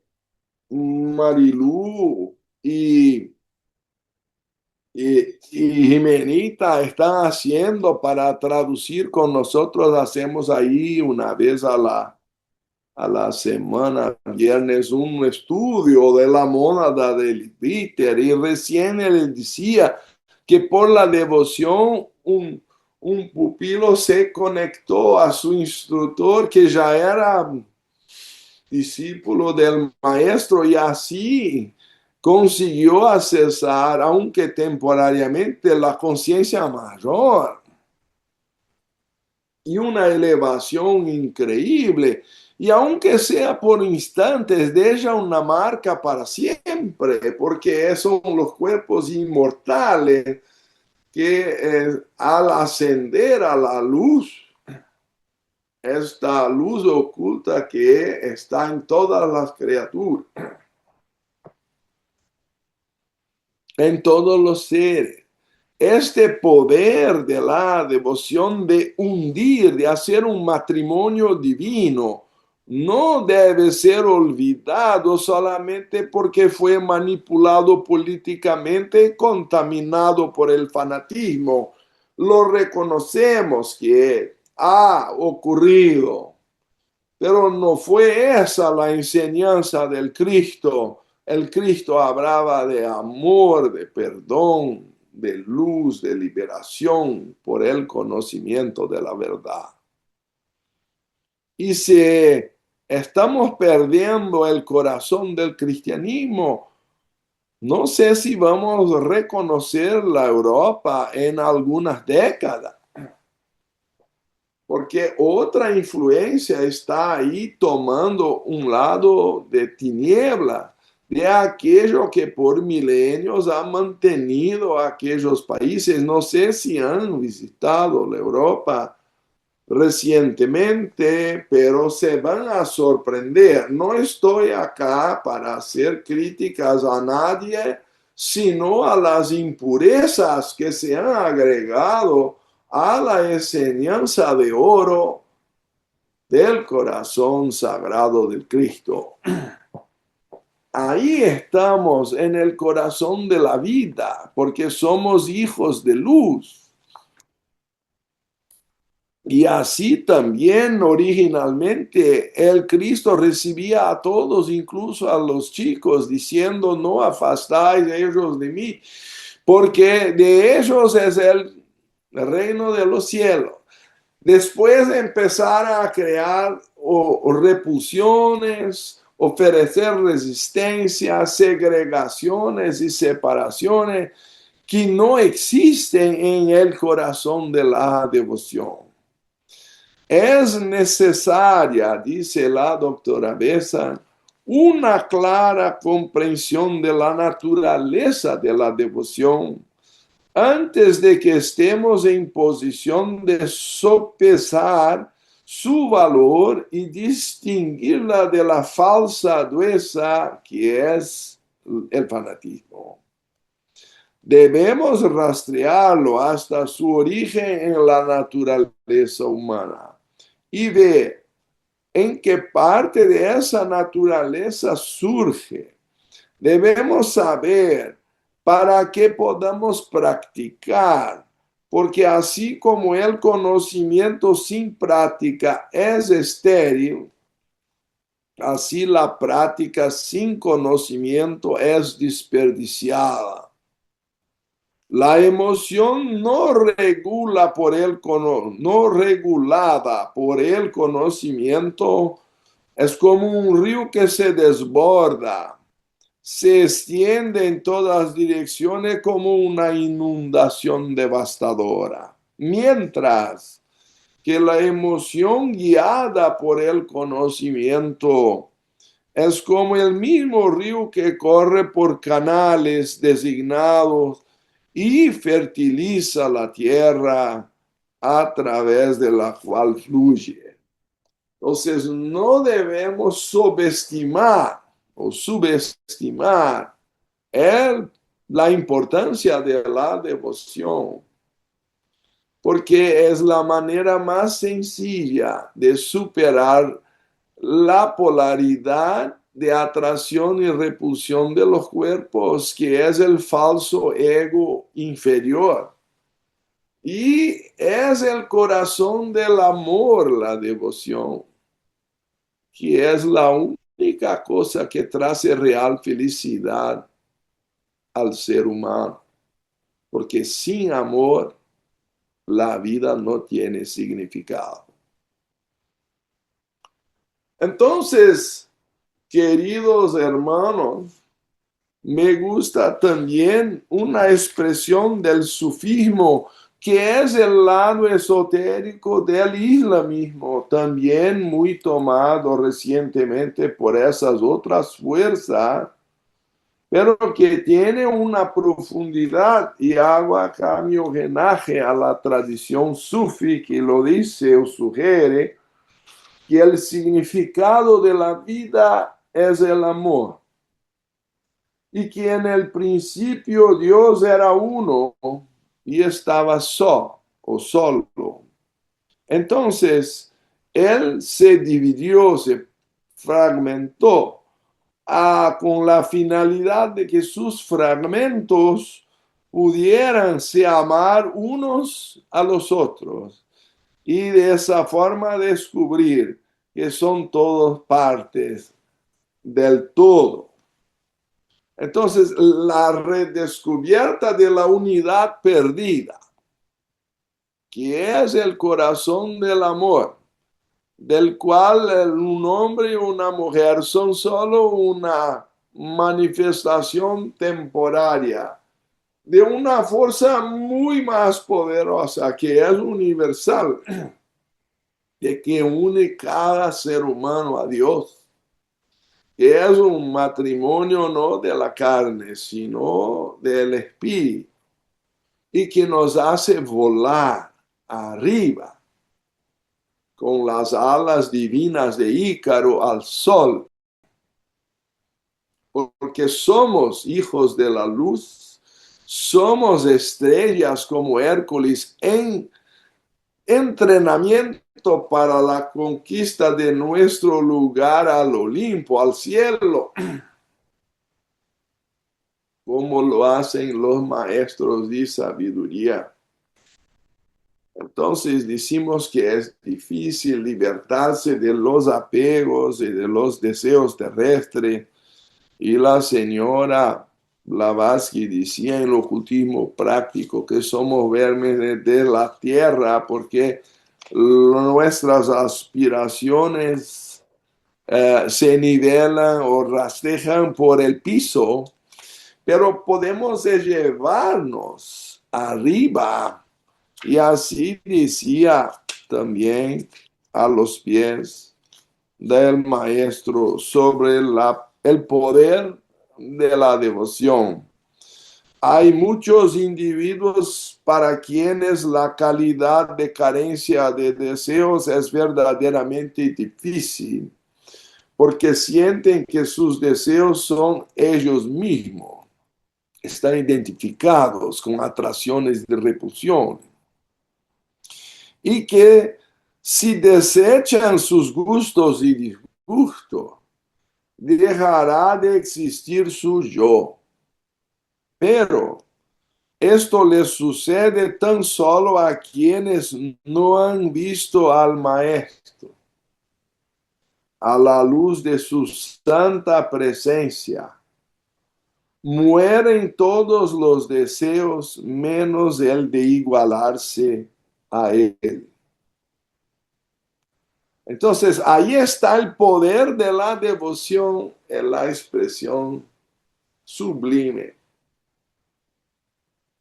Marilú y Jimenita están haciendo para traducir con nosotros. Hacemos ahí una vez a la semana, viernes, un estudio de la mónada del Peter, y recién él decía que por la devoción un pupilo se conectó a su instructor que ya era discípulo del maestro, y así consiguió accesar, aunque temporariamente, la conciencia mayor y una elevación increíble. Y aunque sea por instantes, deja una marca para siempre, porque son los cuerpos inmortales que al ascender a la luz, esta luz oculta que está en todas las criaturas, en todos los seres. Este poder de la devoción de hundir, de hacer un matrimonio divino, no debe ser olvidado solamente porque fue manipulado políticamente, contaminado por el fanatismo. Lo reconocemos que ha ocurrido, pero no fue esa la enseñanza del Cristo. El Cristo hablaba de amor, de perdón, de luz, de liberación por el conocimiento de la verdad. Y si estamos perdiendo el corazón del cristianismo, no sé si vamos a reconocer la Europa en algunas décadas, porque otra influencia está ahí tomando un lado de tiniebla, de aquello que por milenios ha mantenido a aquellos países. No sé si han visitado la Europa recientemente, pero se van a sorprender. No estoy acá para hacer críticas a nadie, sino a las impurezas que se han agregado a la enseñanza de oro del corazón sagrado del Cristo. Ahí estamos en el corazón de la vida, porque somos hijos de luz. Y así también originalmente el Cristo recibía a todos, incluso a los chicos, diciendo: no afastáis ellos de mí, porque de ellos es el reino de los cielos. Después de empezar a crear repulsiones, ofrecer resistencia, segregaciones y separaciones que no existen en el corazón de la devoción. Es necesaria, dice la doctora Bessa, una clara comprensión de la naturaleza de la devoción antes de que estemos en posición de sopesar su valor y distinguirla de la falsa dureza que es el fanatismo. Debemos rastrearlo hasta su origen en la naturaleza humana y ver en qué parte de esa naturaleza surge. Debemos saber para que podamos practicar, porque así como el conocimiento sin práctica es estéril, así la práctica sin conocimiento es desperdiciada. La emoción no regulada por el conocimiento es como un río que se desborda. se extiende en todas direcciones como una inundación devastadora, mientras que la emoción guiada por el conocimiento es como el mismo río que corre por canales designados y fertiliza la tierra a través de la cual fluye. Entonces, no debemos subestimar o subestimar la importancia de la devoción, porque es la manera más sencilla de superar la polaridad de atracción y repulsión de los cuerpos, que es el falso ego inferior. Y es el corazón del amor, la devoción, que es la única cosa que trae real felicidad al ser humano, porque sin amor la vida no tiene significado. Entonces, queridos hermanos, me gusta también una expresión del sufismo, que es el lado esotérico del islamismo, también muy tomado recientemente por esas otras fuerzas, pero que tiene una profundidad, y hago acá mi homenaje a la tradición sufi que lo dice o sugiere, que el significado de la vida es el amor, y que en el principio Dios era uno y estaba solo o solo. Entonces, Él se dividió, se fragmentó con la finalidad de que sus fragmentos pudieran se amar unos a los otros y de esa forma descubrir que son todos partes del todo. Entonces, la redescubierta de la unidad perdida, que es el corazón del amor, del cual un hombre y una mujer son solo una manifestación temporaria de una fuerza muy más poderosa, que es universal, de que une cada ser humano a Dios, que es un matrimonio no de la carne, sino del espíritu, y que nos hace volar arriba con las alas divinas de Ícaro al sol, porque somos hijos de la luz, somos estrellas como Hércules en entrenamiento para la conquista de nuestro lugar al Olimpo, al cielo, como lo hacen los maestros de sabiduría. Entonces decimos que es difícil libertarse de los apegos y de los deseos terrestres. Y la señora Blavatsky decía en el ocultismo práctico que somos vermes de la tierra, porque nuestras aspiraciones se nivelan o rastejan por el piso, pero podemos llevarnos arriba. Y así decía también a los pies del maestro sobre el poder de la devoción. Hay muchos individuos para quienes la calidad de carencia de deseos es verdaderamente difícil, porque sienten que sus deseos son ellos mismos, están identificados con atracciones de repulsión, y que si desechan sus gustos y disgustos, dejará de existir su yo. Pero esto les sucede tan solo a quienes no han visto al Maestro, a la luz de su santa presencia. Mueren todos los deseos menos el de igualarse a Él. Entonces, ahí está el poder de la devoción en la expresión sublime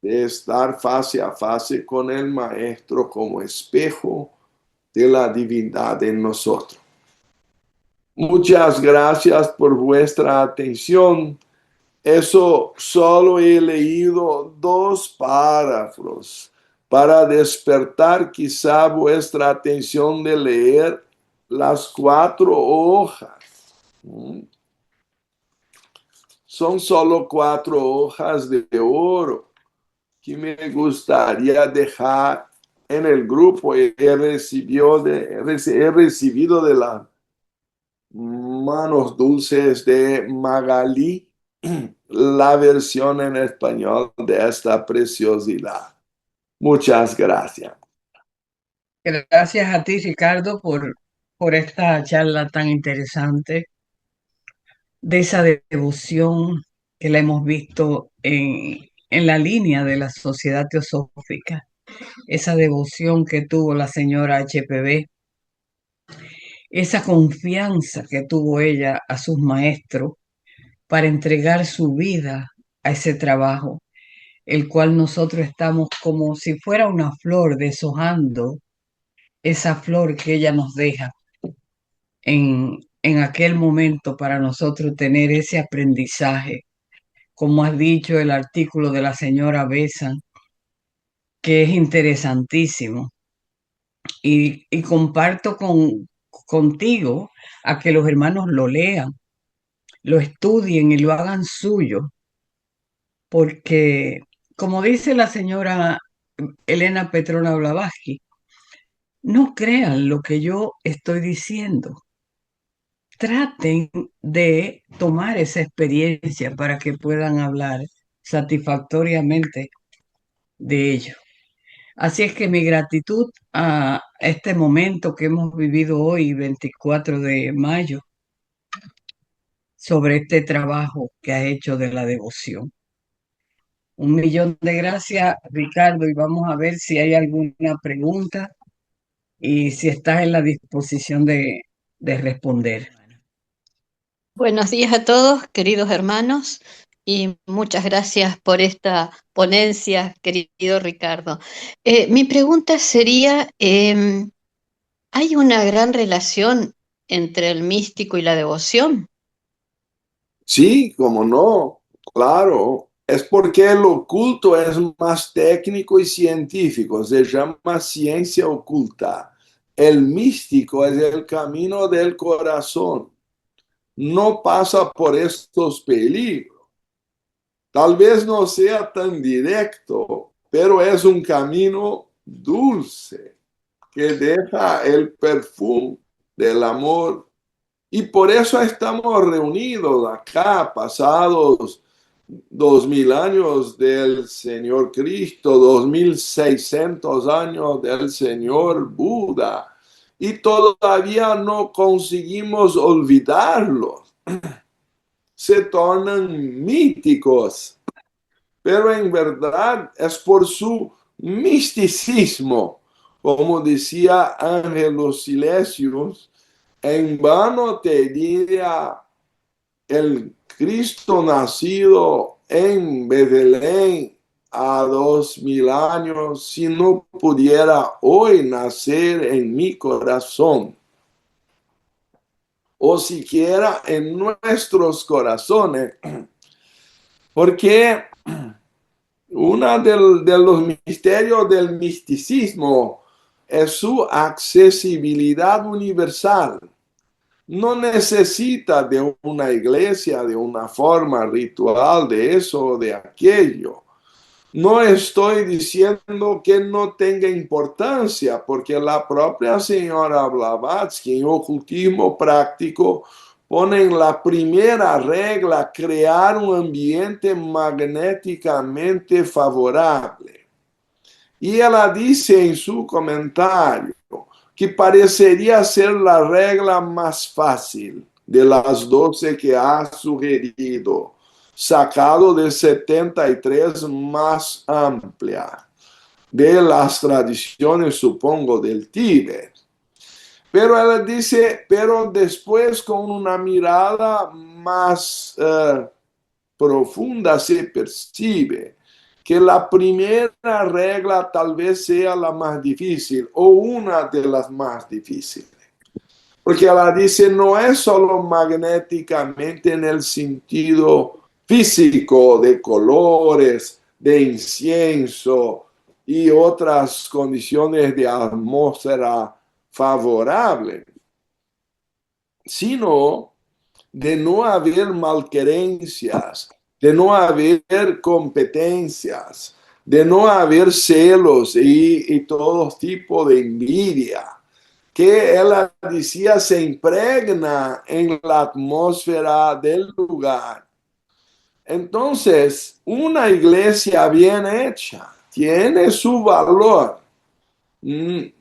de estar face a face con el Maestro como espejo de la divinidad en nosotros. Muchas gracias por vuestra atención. Eso solo he leído 2 párrafos para despertar quizá vuestra atención de leer las 4 hojas. Son solo 4 hojas de oro que me gustaría dejar en el grupo. He recibido de las manos dulces de Magali la versión en español de esta preciosidad. Muchas gracias. Gracias a ti, Ricardo, por esta charla tan interesante, de esa devoción que la hemos visto en la línea de la Sociedad Teosófica, esa devoción que tuvo la señora HPB, esa confianza que tuvo ella a sus maestros para entregar su vida a ese trabajo, el cual nosotros estamos como si fuera una flor deshojando esa flor que ella nos deja en aquel momento para nosotros tener ese aprendizaje, como has dicho el artículo de la señora Besan, que es interesantísimo. Y comparto contigo a que los hermanos lo lean, lo estudien y lo hagan suyo, porque como dice la señora Elena Petrona Blavatsky, no crean lo que yo estoy diciendo. Traten de tomar esa experiencia para que puedan hablar satisfactoriamente de ello. Así es que mi gratitud a este momento que hemos vivido hoy, 24 de mayo, sobre este trabajo que ha hecho de la devoción. 1.000.000 de gracias, Ricardo, y vamos a ver si hay alguna pregunta y si estás en la disposición de responder. Buenos días a todos, queridos hermanos, y muchas gracias por esta ponencia, querido Ricardo. Mi pregunta sería, ¿hay una gran relación entre el místico y la devoción? Sí, como no, claro. Es porque el oculto es más técnico y científico, se llama ciencia oculta. El místico es el camino del corazón, no pasa por estos peligros. Tal vez no sea tan directo, pero es un camino dulce que deja el perfume del amor. Y por eso estamos reunidos acá, pasados 2000 años del Señor Cristo, 2600 años del Señor Buda, y todavía no conseguimos olvidarlos. Se tornan míticos, pero en verdad es por su misticismo, como decía Ángelos Silesius. En vano te diría el Cristo nacido en Belén a 2000 años si no pudiera hoy nacer en mi corazón, o siquiera en nuestros corazones, porque uno de los misterios del misticismo es su accesibilidad universal. No necesita de una iglesia, de una forma ritual, de eso o de aquello. No estoy diciendo que no tenga importancia, porque la propia señora Blavatsky en Ocultismo Práctico pone en la primera regla crear un ambiente magnéticamente favorable. Y ella dice en su comentario que parecería ser la regla más fácil de las 12 que ha sugerido, sacado de 73 más amplia, de las tradiciones, supongo, del Tíbet. Pero ella dice, pero después con una mirada más profunda se percibe que la primera regla tal vez sea la más difícil o una de las más difíciles. Porque ella dice, no es solo magnéticamente en el sentido físico de colores, de incienso y otras condiciones de atmósfera favorable, sino de no haber malquerencias, de no haber competencias, de no haber celos y todo tipo de envidia, que ella decía se impregna en la atmósfera del lugar. Entonces, una iglesia bien hecha tiene su valor.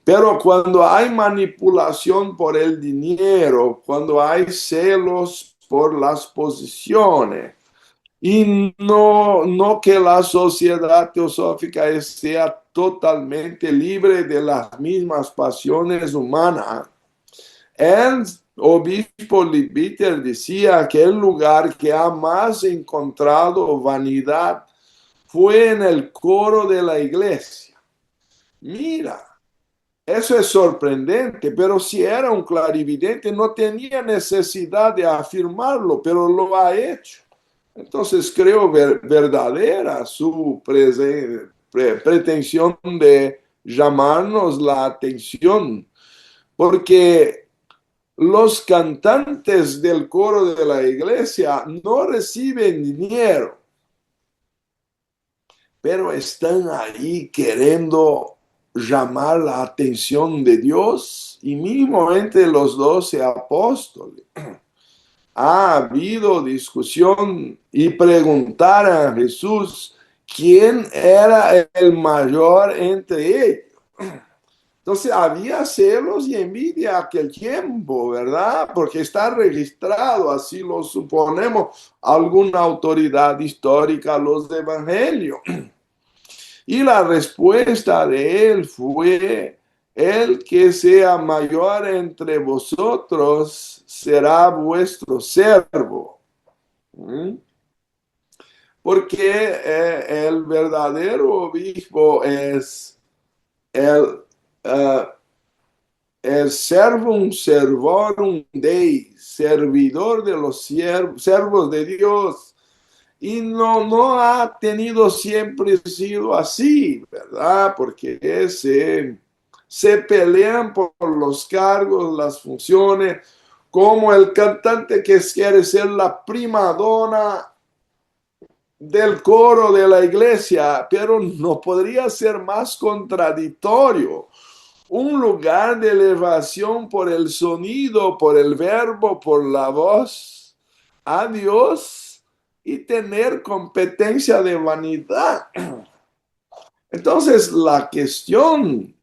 Pero cuando hay manipulación por el dinero, cuando hay celos por las posiciones, y no que la sociedad teosófica sea totalmente libre de las mismas pasiones humanas, el obispo Leadbeater decía que el lugar que ha más encontrado vanidad fue en el coro de la iglesia. Mira, eso es sorprendente, pero si era un clarividente no tenía necesidad de afirmarlo, pero lo ha hecho. Entonces creo verdadera su pretensión de llamarnos la atención, porque los cantantes del coro de la iglesia no reciben dinero, pero están ahí queriendo llamar la atención de Dios, y mismo entre los 12 apóstoles ha habido discusión y preguntar a Jesús quién era el mayor entre ellos. Entonces había celos y envidia aquel tiempo, ¿verdad? Porque está registrado, así lo suponemos, alguna autoridad histórica, los evangelios. Y la respuesta de él fue, el que sea mayor entre vosotros será vuestro servo. Porque el verdadero obispo es uh, el servum servorum Dei, servidor de los servos de Dios. Y no ha tenido siempre sido así, ¿verdad? Porque se pelean por los cargos, las funciones, como el cantante que quiere ser la prima donna del coro de la iglesia, pero no podría ser más contradictorio. Un lugar de elevación por el sonido, por el verbo, por la voz a Dios, y tener competencia de vanidad. Entonces, la cuestión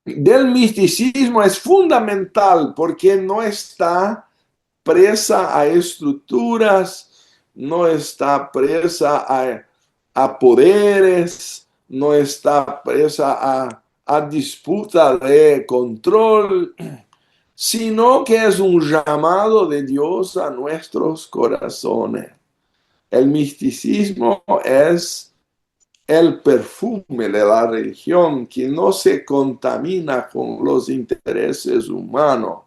del misticismo es fundamental porque no está presa a estructuras, no está presa a poderes, no está presa a disputa de control, sino que es un llamado de Dios a nuestros corazones. El misticismo es el perfume de la religión que no se contamina con los intereses humanos.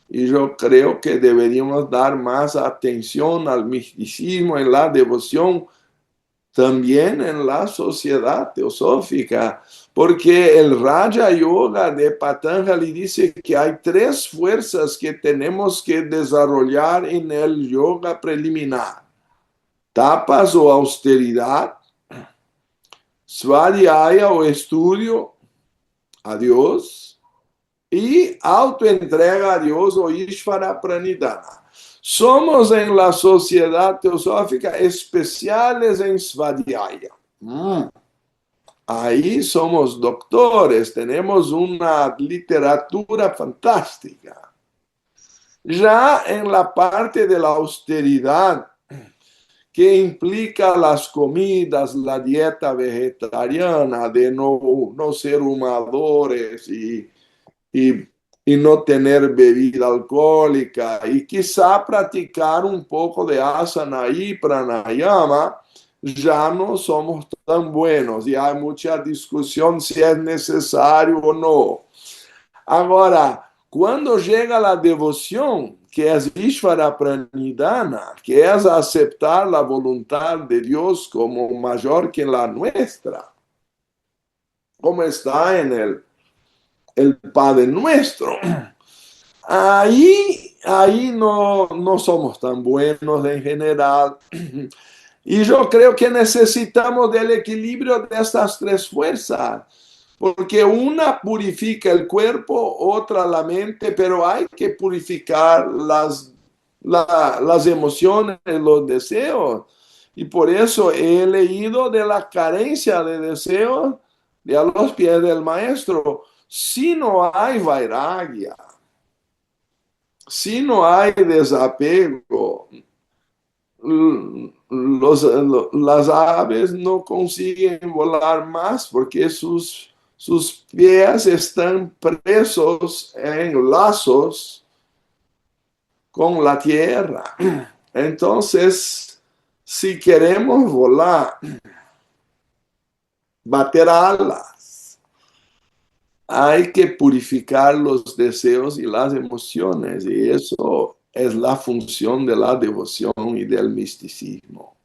Y yo creo que deberíamos dar más atención al misticismo en la devoción, también en la sociedad teosófica, porque el Raja Yoga de Patanjali dice que hay 3 fuerzas que tenemos que desarrollar en el yoga preliminar: tapas o austeridad, svadhyaya o estudio a Dios, y autoentrega a Dios o Ishvara Pranidhana. Somos en la sociedad teosófica especiales en svadhyaya. Ahí somos doctores, tenemos una literatura fantástica. Ya en la parte de la austeridad, que implica las comidas, la dieta vegetariana, de no ser humadores y y no tener bebida alcohólica y quizá practicar un poco de asana y pranayama, ya no somos tan buenos y hay mucha discusión si es necesario o no. Ahora, cuando llega la devoción, que es Ishvara Pranidhana, que es aceptar la voluntad de Dios como mayor que la nuestra, como está en el Padre Nuestro, ahí no somos tan buenos en general. Y yo creo que necesitamos del equilibrio de estas tres fuerzas, porque una purifica el cuerpo, otra la mente, pero hay que purificar las emociones, los deseos. Y por eso he leído de la carencia de deseos de a los pies del maestro. Si no hay vairagya, si no hay desapego, las aves no consiguen volar más porque sus pies están presos en lazos con la tierra. Entonces, si queremos volar, bater alas, hay que purificar los deseos y las emociones, y eso es la función de la devoción y del misticismo.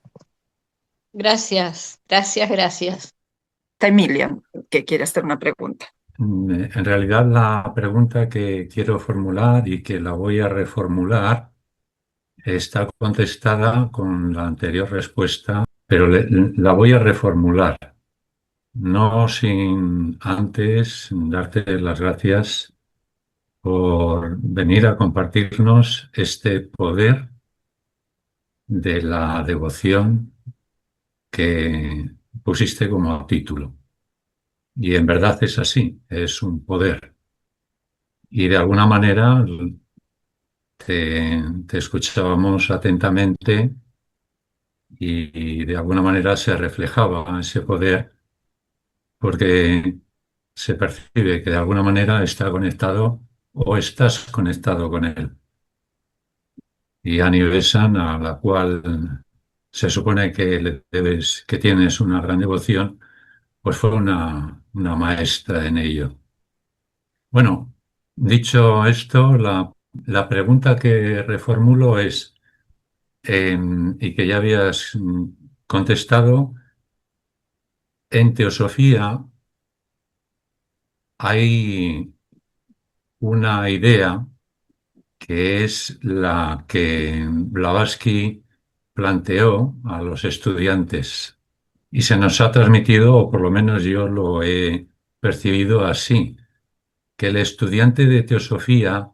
Gracias, gracias, gracias. Está Emilia, que quiere hacer una pregunta. En realidad la pregunta que quiero formular y que la voy a reformular está contestada con la anterior respuesta, pero la voy a reformular, no sin antes darte las gracias por venir a compartirnos este poder de la devoción que pusiste como título. Y en verdad es así, es un poder. Y de alguna manera te escuchábamos atentamente y de alguna manera se reflejaba ese poder porque se percibe que de alguna manera está conectado o estás conectado con él. Y Annie Besant, a la cual se supone que le debes, que tienes una gran devoción, pues fue una maestra en ello. Bueno, dicho esto, la pregunta que reformulo es, y que ya habías contestado, en teosofía hay una idea que es la que Blavatsky planteó a los estudiantes y se nos ha transmitido, o por lo menos yo lo he percibido así, que el estudiante de teosofía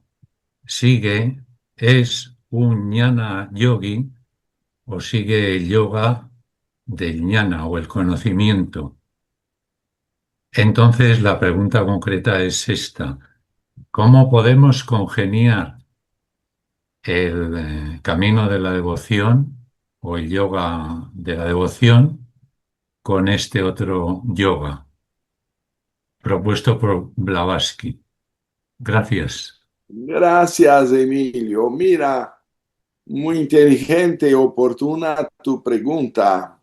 es un jnana yogi o sigue el yoga del jnana o el conocimiento. Entonces la pregunta concreta es esta: ¿cómo podemos congeniar el camino de la devoción o el yoga de la devoción con este otro yoga propuesto por Blavatsky? Gracias. Gracias, Emilio. Mira, muy inteligente y oportuna tu pregunta.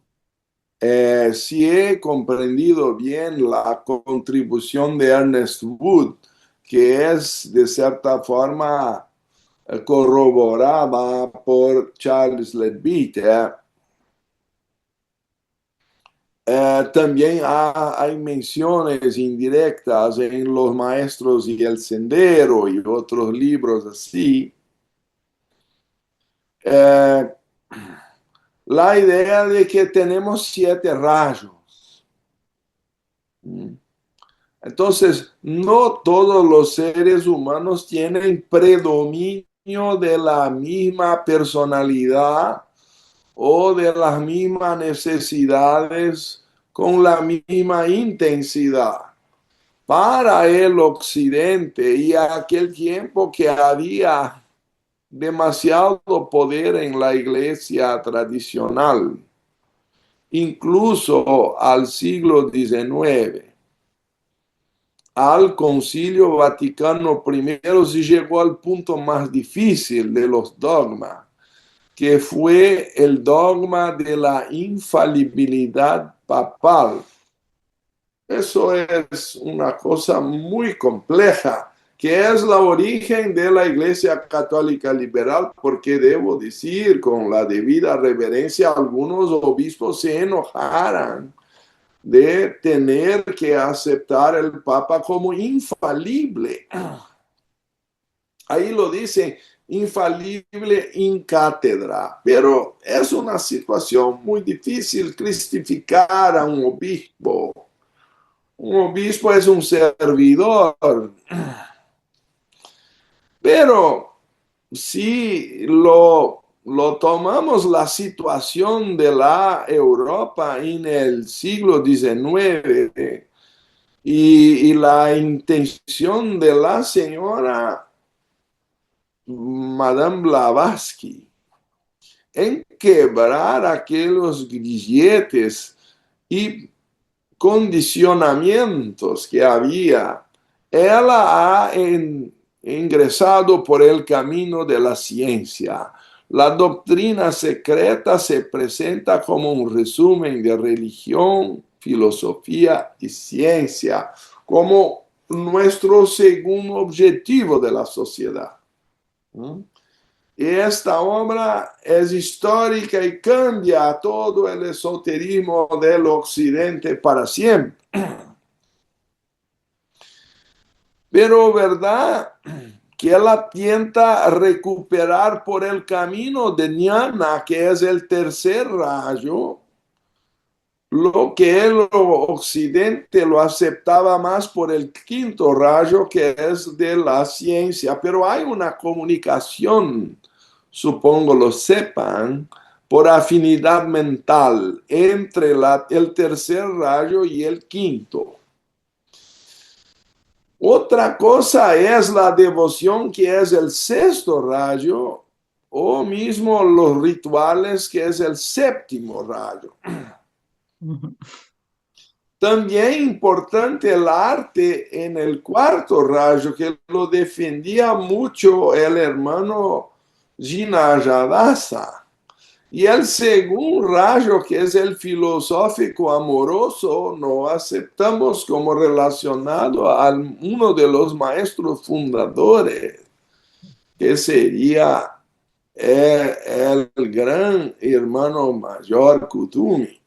Si he comprendido bien la contribución de Ernest Wood, que es de cierta forma corroborada por Charles Leadbeater, también hay menciones indirectas en Los Maestros y el Sendero y otros libros así. La idea de que tenemos 7 rayos. Entonces, no todos los seres humanos tienen predominio de la misma personalidad o de las mismas necesidades con la misma intensidad. Para el occidente y aquel tiempo que había demasiado poder en la iglesia tradicional, incluso al siglo XIX, al Concilio Vaticano I se llegó al punto más difícil de los dogmas, que fue el dogma de la infalibilidad papal. Eso es una cosa muy compleja, que es la origen de la Iglesia Católica Liberal, porque debo decir con la debida reverencia, algunos obispos se enojaran de tener que aceptar el Papa como infalible. Ahí lo dice, infalible in cátedra, pero es una situación muy difícil cristificar a un obispo. Un obispo es un servidor, pero si lo tomamos la situación de la Europa en el siglo XIX y la intención de la señora Madame Blavatsky en quebrar aquellos grilletes y condicionamientos que había, ella ha ingresado por el camino de la ciencia. La doctrina secreta se presenta como un resumen de religión, filosofía y ciencia, como nuestro segundo objetivo de la sociedad. Y esta obra es histórica y cambia todo el esoterismo del occidente para siempre. Pero verdad que él tienta recuperar por el camino de Jnana, que es el tercer rayo, lo que el occidente lo aceptaba más por el quinto rayo, que es de la ciencia. Pero hay una comunicación, supongo lo sepan, por afinidad mental entre el tercer rayo y el quinto. Otra cosa es la devoción, que es el sexto rayo, o mismo los rituales, que es el séptimo rayo. También importante el arte en el cuarto rayo, que lo defendía mucho el hermano Jinayadasa. Y el segundo rayo, que es el filosófico amoroso, lo aceptamos como relacionado a uno de los maestros fundadores, que sería el gran hermano mayor Kutumi.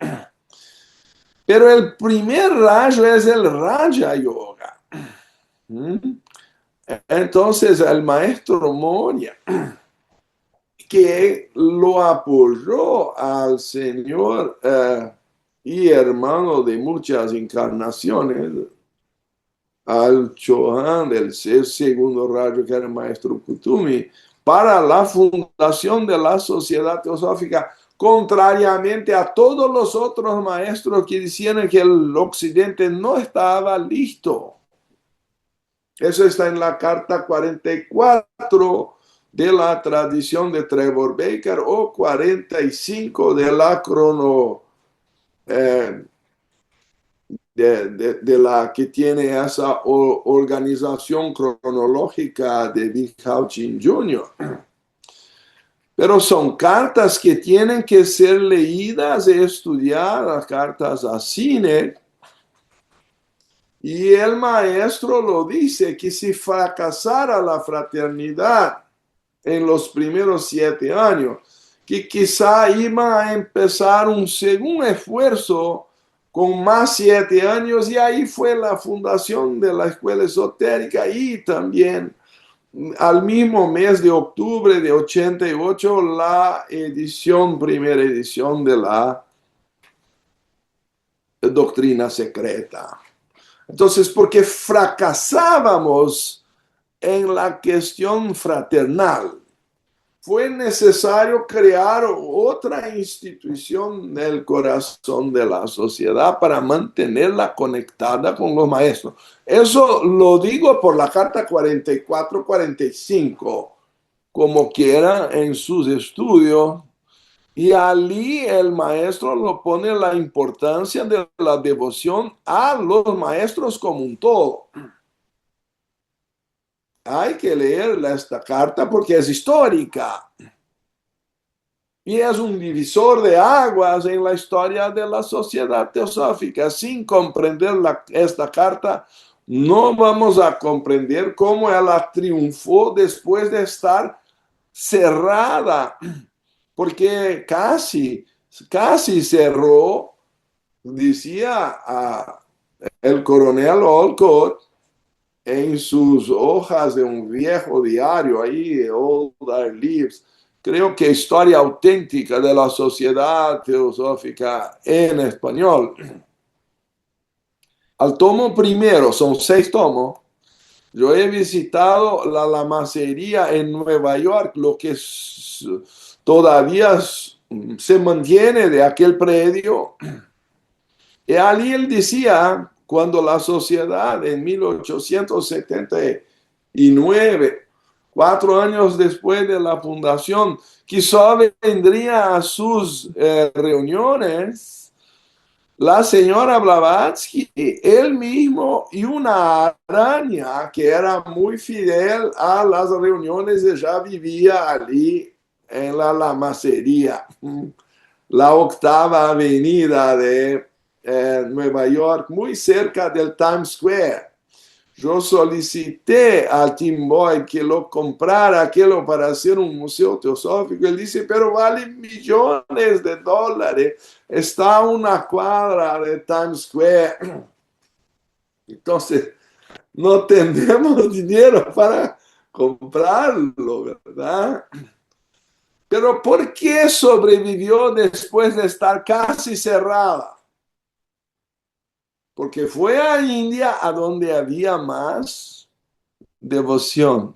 Pero el primer rayo es el Raja Yoga. Entonces el maestro Moria, que lo apoyó al Señor y hermano de muchas encarnaciones, al Chohan del segundo rayo, que era el maestro Kutumi, para la fundación de la Sociedad Teosófica, contrariamente a todos los otros maestros que decían que el occidente no estaba listo. Eso está en la carta 44 de la tradición de Trevor Baker, o 45 de la de la que tiene esa organización cronológica de Big Houchin Jr. Pero son cartas que tienen que ser leídas y estudiadas, cartas a Sinek. Y el maestro lo dice, que si fracasara la fraternidad en los primeros 7 años, que quizá iba a empezar un segundo esfuerzo con más 7 años, y ahí fue la fundación de la escuela esotérica, y también al mismo mes de octubre de 88 la primera edición de la doctrina secreta. Entonces, porque fracasábamos en la cuestión fraternal, fue necesario crear otra institución en el corazón de la sociedad para mantenerla conectada con los maestros. Eso lo digo por la carta 44-45, como quiera en sus estudios. Y allí el maestro lo pone la importancia de la devoción a los maestros como un todo. Hay que leer esta carta porque es histórica y es un divisor de aguas en la historia de la sociedad teosófica. Sin comprender esta carta, no vamos a comprender cómo ella triunfó después de estar cerrada, porque casi cerró, decía el coronel Olcott en sus hojas de un viejo diario ahí, Old Our Leaves, creo que historia auténtica de la sociedad teosófica en español. Al tomo primero, son 6 tomos, yo he visitado la lamacería en Nueva York, lo que todavía se mantiene de aquel predio. Y allí él decía, cuando la sociedad en 1879, 4 años después de la fundación, quizá vendría a sus reuniones la señora Blavatsky, él mismo y una araña que era muy fidel a las reuniones, ella vivía allí en la lamacería, la octava avenida de Nueva York, muy cerca del Times Square. Yo solicité al Tim Boyd que lo comprara aquello para hacer un museo teosófico. Él dice, pero vale millones de dólares. Está a una cuadra de Times Square. Entonces, no tenemos dinero para comprarlo, ¿verdad? Pero ¿por qué sobrevivió después de estar casi cerrada? Porque fue a India a donde había más devoción,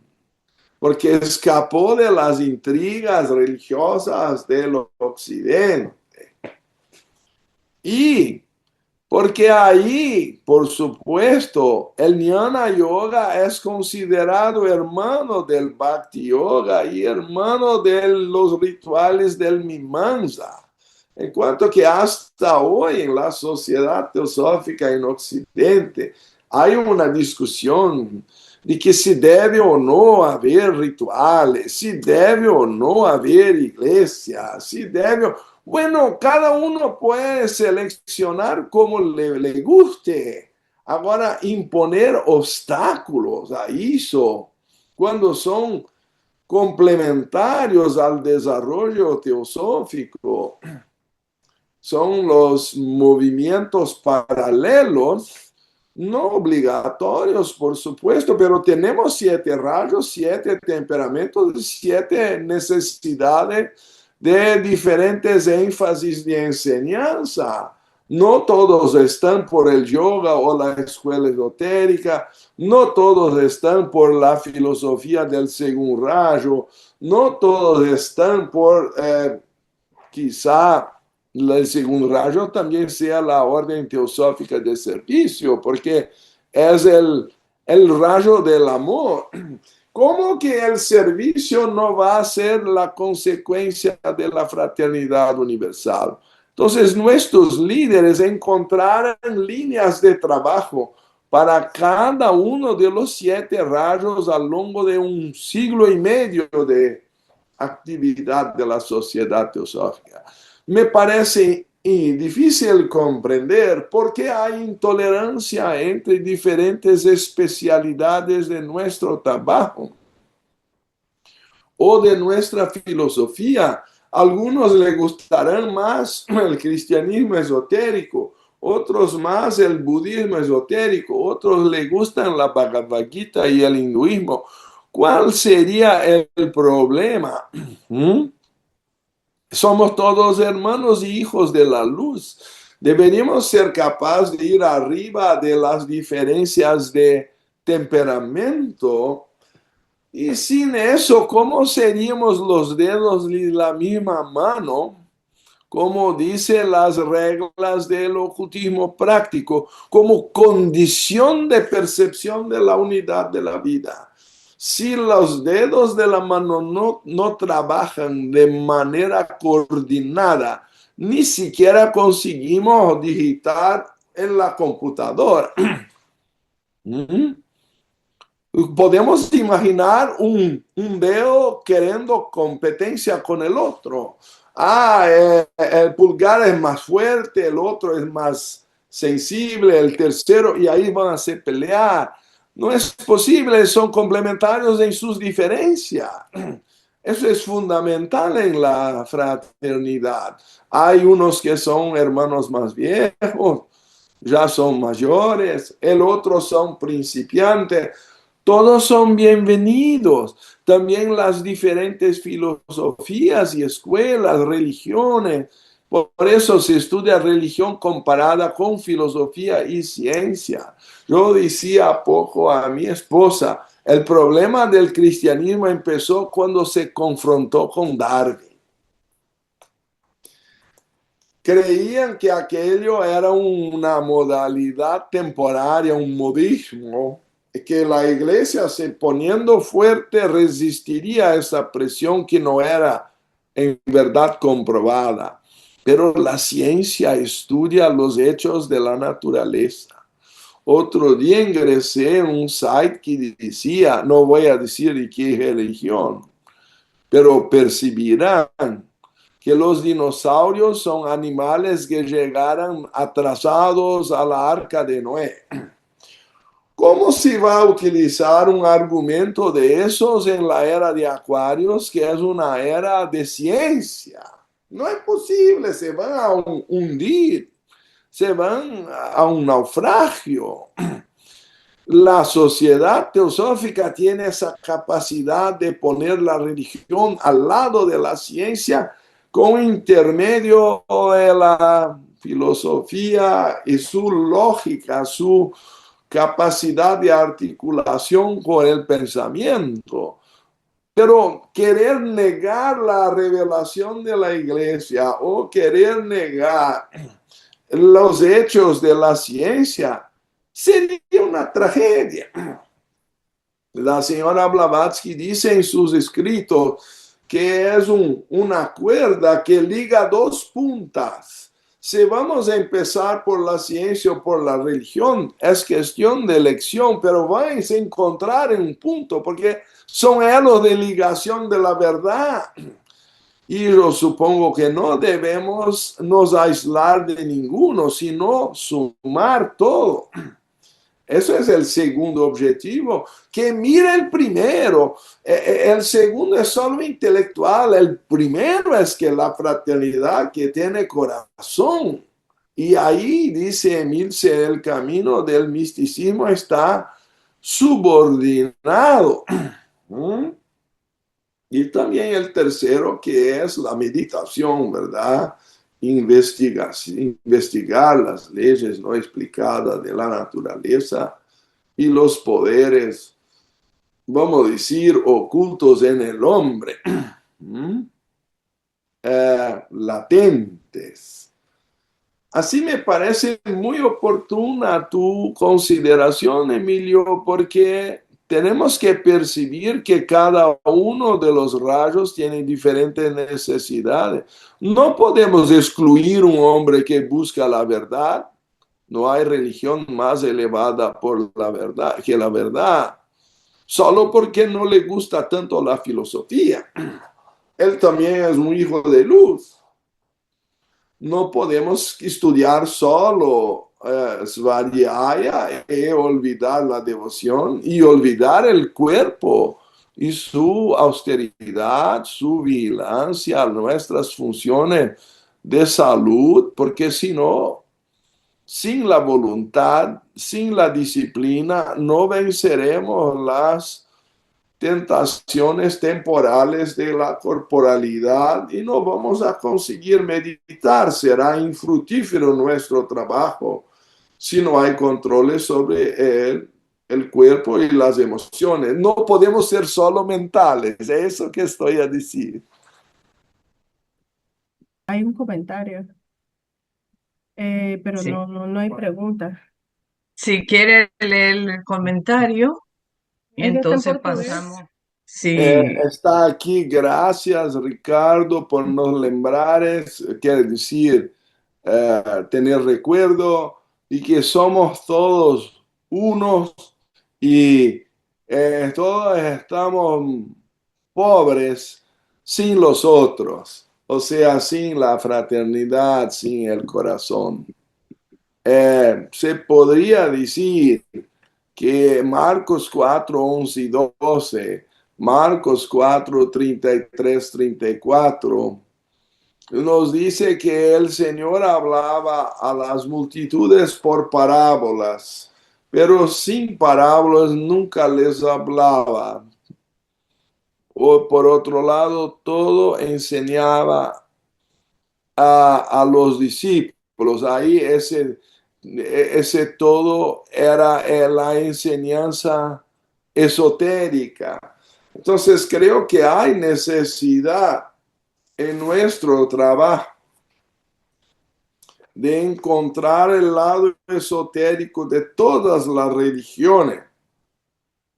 porque escapó de las intrigas religiosas del occidente. Y porque ahí, por supuesto, el Jnana Yoga es considerado hermano del Bhakti Yoga y hermano de los rituales del Mimamsa. En cuanto que hasta hoy en la sociedad teosófica en Occidente hay una discusión de que si debe o no haber rituales, si debe o no haber iglesia, si debe... Bueno, cada uno puede seleccionar como le guste. Ahora, imponer obstáculos a eso, cuando son complementarios al desarrollo teosófico, son los movimientos paralelos, no obligatorios, por supuesto, pero tenemos 7 rayos, 7 temperamentos, 7 necesidades de diferentes énfasis de enseñanza. No todos están por el yoga o la escuela esotérica, no todos están por la filosofía del segundo rayo, no todos están por quizá el segundo rayo también sea la orden teosófica de servicio, porque es el rayo del amor. ¿Cómo que el servicio no va a ser la consecuencia de la fraternidad universal? Entonces, nuestros líderes encontraron líneas de trabajo para cada uno de los 7 rayos a lo largo de 1,5 siglos de actividad de la sociedad teosófica. Me parece difícil comprender por qué hay intolerancia entre diferentes especialidades de nuestro trabajo o de nuestra filosofía. A algunos les gustarán más el cristianismo esotérico, otros más el budismo esotérico, otros les gustan la Bhagavad Gita y el hinduismo. ¿Cuál sería el problema? Somos todos hermanos y hijos de la luz. Deberíamos ser capaces de ir arriba de las diferencias de temperamento. Y sin eso, ¿cómo seríamos los dedos de la misma mano? Como dicen las reglas del ocultismo práctico, como condición de percepción de la unidad de la vida. Si los dedos de la mano no trabajan de manera coordinada, ni siquiera conseguimos digitar en la computadora. ¿Mm? Podemos imaginar un dedo queriendo competencia con el otro. El pulgar es más fuerte, el otro es más sensible, el tercero, y ahí van a hacer pelear. No es posible, son complementarios en sus diferencias. Eso es fundamental en la fraternidad. Hay unos que son hermanos más viejos, ya son mayores, el otro son principiantes. Todos son bienvenidos. También las diferentes filosofías y escuelas, religiones. Por eso se estudia religión comparada con filosofía y ciencia. Yo decía poco a mi esposa, el problema del cristianismo empezó cuando se confrontó con Darwin. Creían que aquello era una modalidad temporaria, un modismo, que la iglesia, se poniendo fuerte, resistiría a esa presión que no era en verdad comprobada. Pero la ciencia estudia los hechos de la naturaleza. Otro día ingresé en un site que decía, no voy a decir de qué religión, pero percibirán que los dinosaurios son animales que llegaron atrasados a la arca de Noé. ¿Cómo se va a utilizar un argumento de esos en la era de Acuarios, que es una era de ciencia? No es posible, se van a hundir, se van a un naufragio. La sociedad teosófica tiene esa capacidad de poner la religión al lado de la ciencia con intermedio de la filosofía y su lógica, su capacidad de articulación con el pensamiento. Pero querer negar la revelación de la iglesia o querer negar los hechos de la ciencia sería una tragedia. La señora Blavatsky dice en sus escritos que es una cuerda que liga dos puntas. Si vamos a empezar por la ciencia o por la religión, es cuestión de elección, pero vais a encontrar en un punto, porque son hilos de ligación de la verdad. Y yo supongo que no debemos nos aislar de ninguno, sino sumar todo. Eso es el segundo objetivo, que mira el primero. El segundo es solo intelectual, el primero es que la fraternidad que tiene corazón. Y ahí, dice Emilce, el camino del misticismo está subordinado. Y también el tercero, que es la meditación, ¿verdad? Investigar las leyes no explicadas de la naturaleza y los poderes, vamos a decir, ocultos en el hombre, latentes. Así me parece muy oportuna tu consideración, Emilio, porque tenemos que percibir que cada uno de los rayos tiene diferentes necesidades. No podemos excluir un hombre que busca la verdad. No hay religión más elevada por la verdad que la verdad, solo porque no le gusta tanto la filosofía. Él también es un hijo de luz. No podemos estudiar solo Svadhyaya y olvidar la devoción y olvidar el cuerpo y su austeridad, su vigilancia, nuestras funciones de salud, porque si no, sin la voluntad, sin la disciplina, no venceremos las tentaciones temporales de la corporalidad y no vamos a conseguir meditar. Será infructífero nuestro trabajo si no hay controles sobre el cuerpo y las emociones. No podemos ser solo mentales, es eso que estoy a decir. Hay un comentario, pero Sí. no hay pregunta. Si quiere leer el comentario, Y Ella está en entonces portugués. pasamos, sí, Está aquí, gracias Ricardo por nos lembrares, quiere decir, tener recuerdo y que somos todos unos y todos estamos pobres sin los otros, o sea, sin la fraternidad, sin el corazón. Se podría decir que Marcos 4 11 y 12, Marcos 4 33 34 nos dice que el Señor hablaba a las multitudes por parábolas, pero sin parábolas nunca les hablaba. O por otro lado, todo enseñaba a los discípulos. Ahí ese todo era la enseñanza esotérica. Entonces creo que hay necesidad en nuestro trabajo de encontrar el lado esotérico de todas las religiones.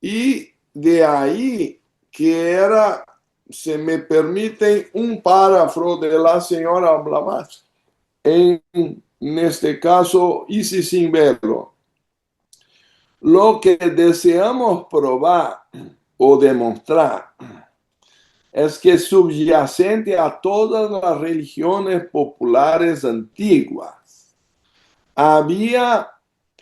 Y de ahí que era, se me permite un párrafo de la señora Blavatsky. En este caso, hice sin verlo. Lo que deseamos probar o demostrar es que subyacente a todas las religiones populares antiguas había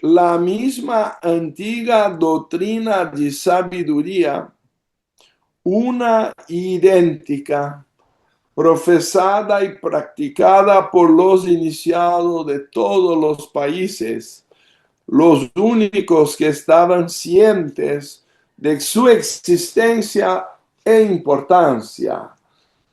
la misma antigua doctrina de sabiduría, una idéntica, profesada y practicada por los iniciados de todos los países, los únicos que estaban cientes de su existencia e importancia.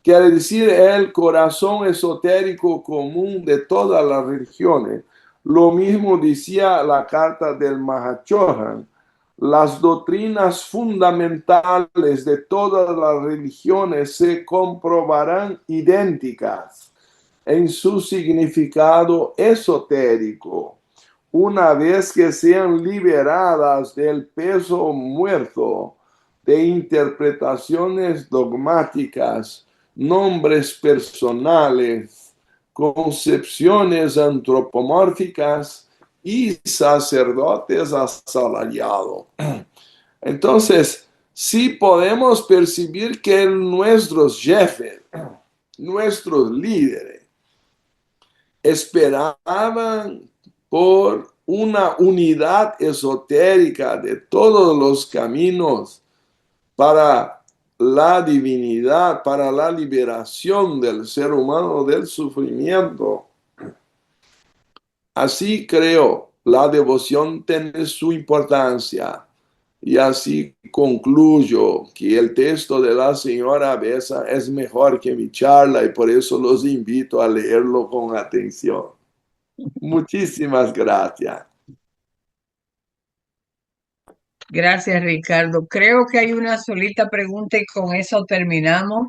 Quiere decir, el corazón esotérico común de todas las religiones. Lo mismo decía la carta del Mahachohan. Las doctrinas fundamentales de todas las religiones se comprobarán idénticas en su significado esotérico, una vez que sean liberadas del peso muerto de interpretaciones dogmáticas, nombres personales, concepciones antropomórficas y sacerdotes asalariados. Entonces, sí podemos percibir que nuestros jefes, nuestros líderes, esperaban por una unidad esotérica de todos los caminos para la divinidad, para la liberación del ser humano del sufrimiento. Así creo, la devoción tiene su importancia. Y así concluyo que el texto de la señora Besa es mejor que mi charla y por eso los invito a leerlo con atención. Muchísimas gracias. gracias Ricardo. Creo que hay una solita pregunta y con eso terminamos.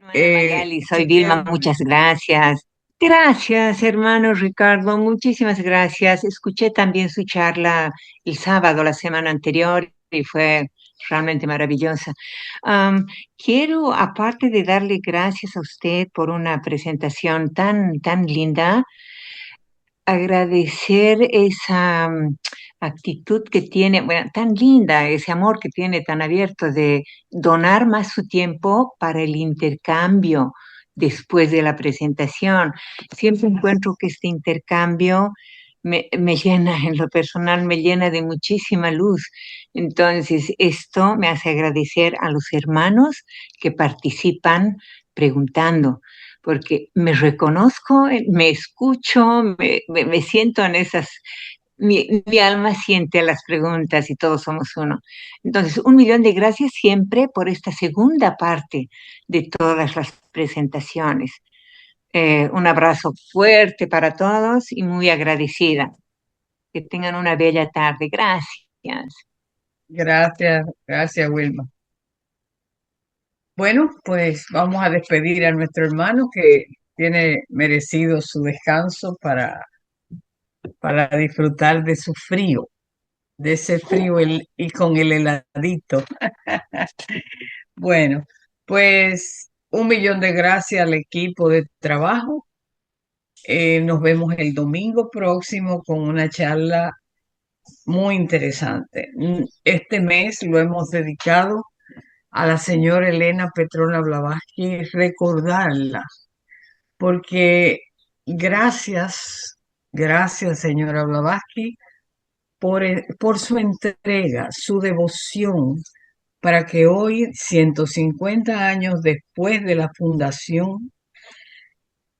Magali, soy Si Vilma, quieren, muchas gracias. Gracias, hermano Ricardo, muchísimas gracias. Escuché también su charla el sábado, la semana anterior, y fue realmente maravillosa. Quiero, aparte de darle gracias a usted por una presentación tan linda, agradecer esa actitud que tiene, bueno, tan linda, ese amor que tiene tan abierto de donar más su tiempo para el intercambio después de la presentación. Siempre encuentro que este intercambio me llena, en lo personal, me llena de muchísima luz. Entonces, esto me hace agradecer a los hermanos que participan preguntando porque me reconozco, me escucho, me siento en esas, mi alma siente las preguntas y todos somos uno. Entonces, 1 millón de gracias siempre por esta segunda parte de todas las presentaciones. Un abrazo fuerte para todos y muy agradecida. Que tengan una bella tarde. Gracias. gracias Wilma. Bueno, pues vamos a despedir a nuestro hermano que tiene merecido su descanso para disfrutar de su frío. de ese frío y con el heladito. Bueno, pues 1 millón de gracias al equipo de trabajo. Nos vemos el domingo próximo con una charla muy interesante. Este mes lo hemos dedicado a la señora Elena Petrona Blavatsky, recordarla, porque gracias señora Blavatsky por su entrega, su devoción, para que hoy, 150 años después de la fundación,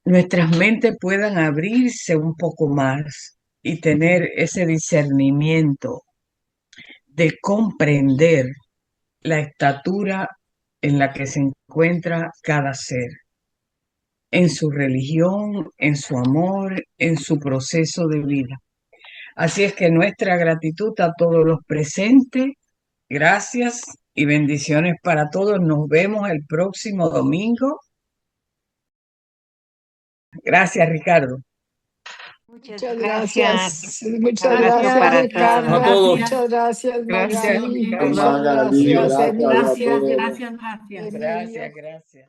nuestras mentes puedan abrirse un poco más y tener ese discernimiento de comprender la estatura en la que se encuentra cada ser, en su religión, en su amor, en su proceso de vida. Así es que nuestra gratitud a todos los presentes, gracias y bendiciones para todos. Nos vemos el próximo domingo. Gracias, Ricardo. Muchas Muchas gracias. gracias. Muchas Abrazo gracias, para Ricardo. A todos. todos. Muchas gracias, Gracias, Magali. Ricardo. Muchas Magali, gracias, gracias a Emilio. todos. Emilio. Gracias.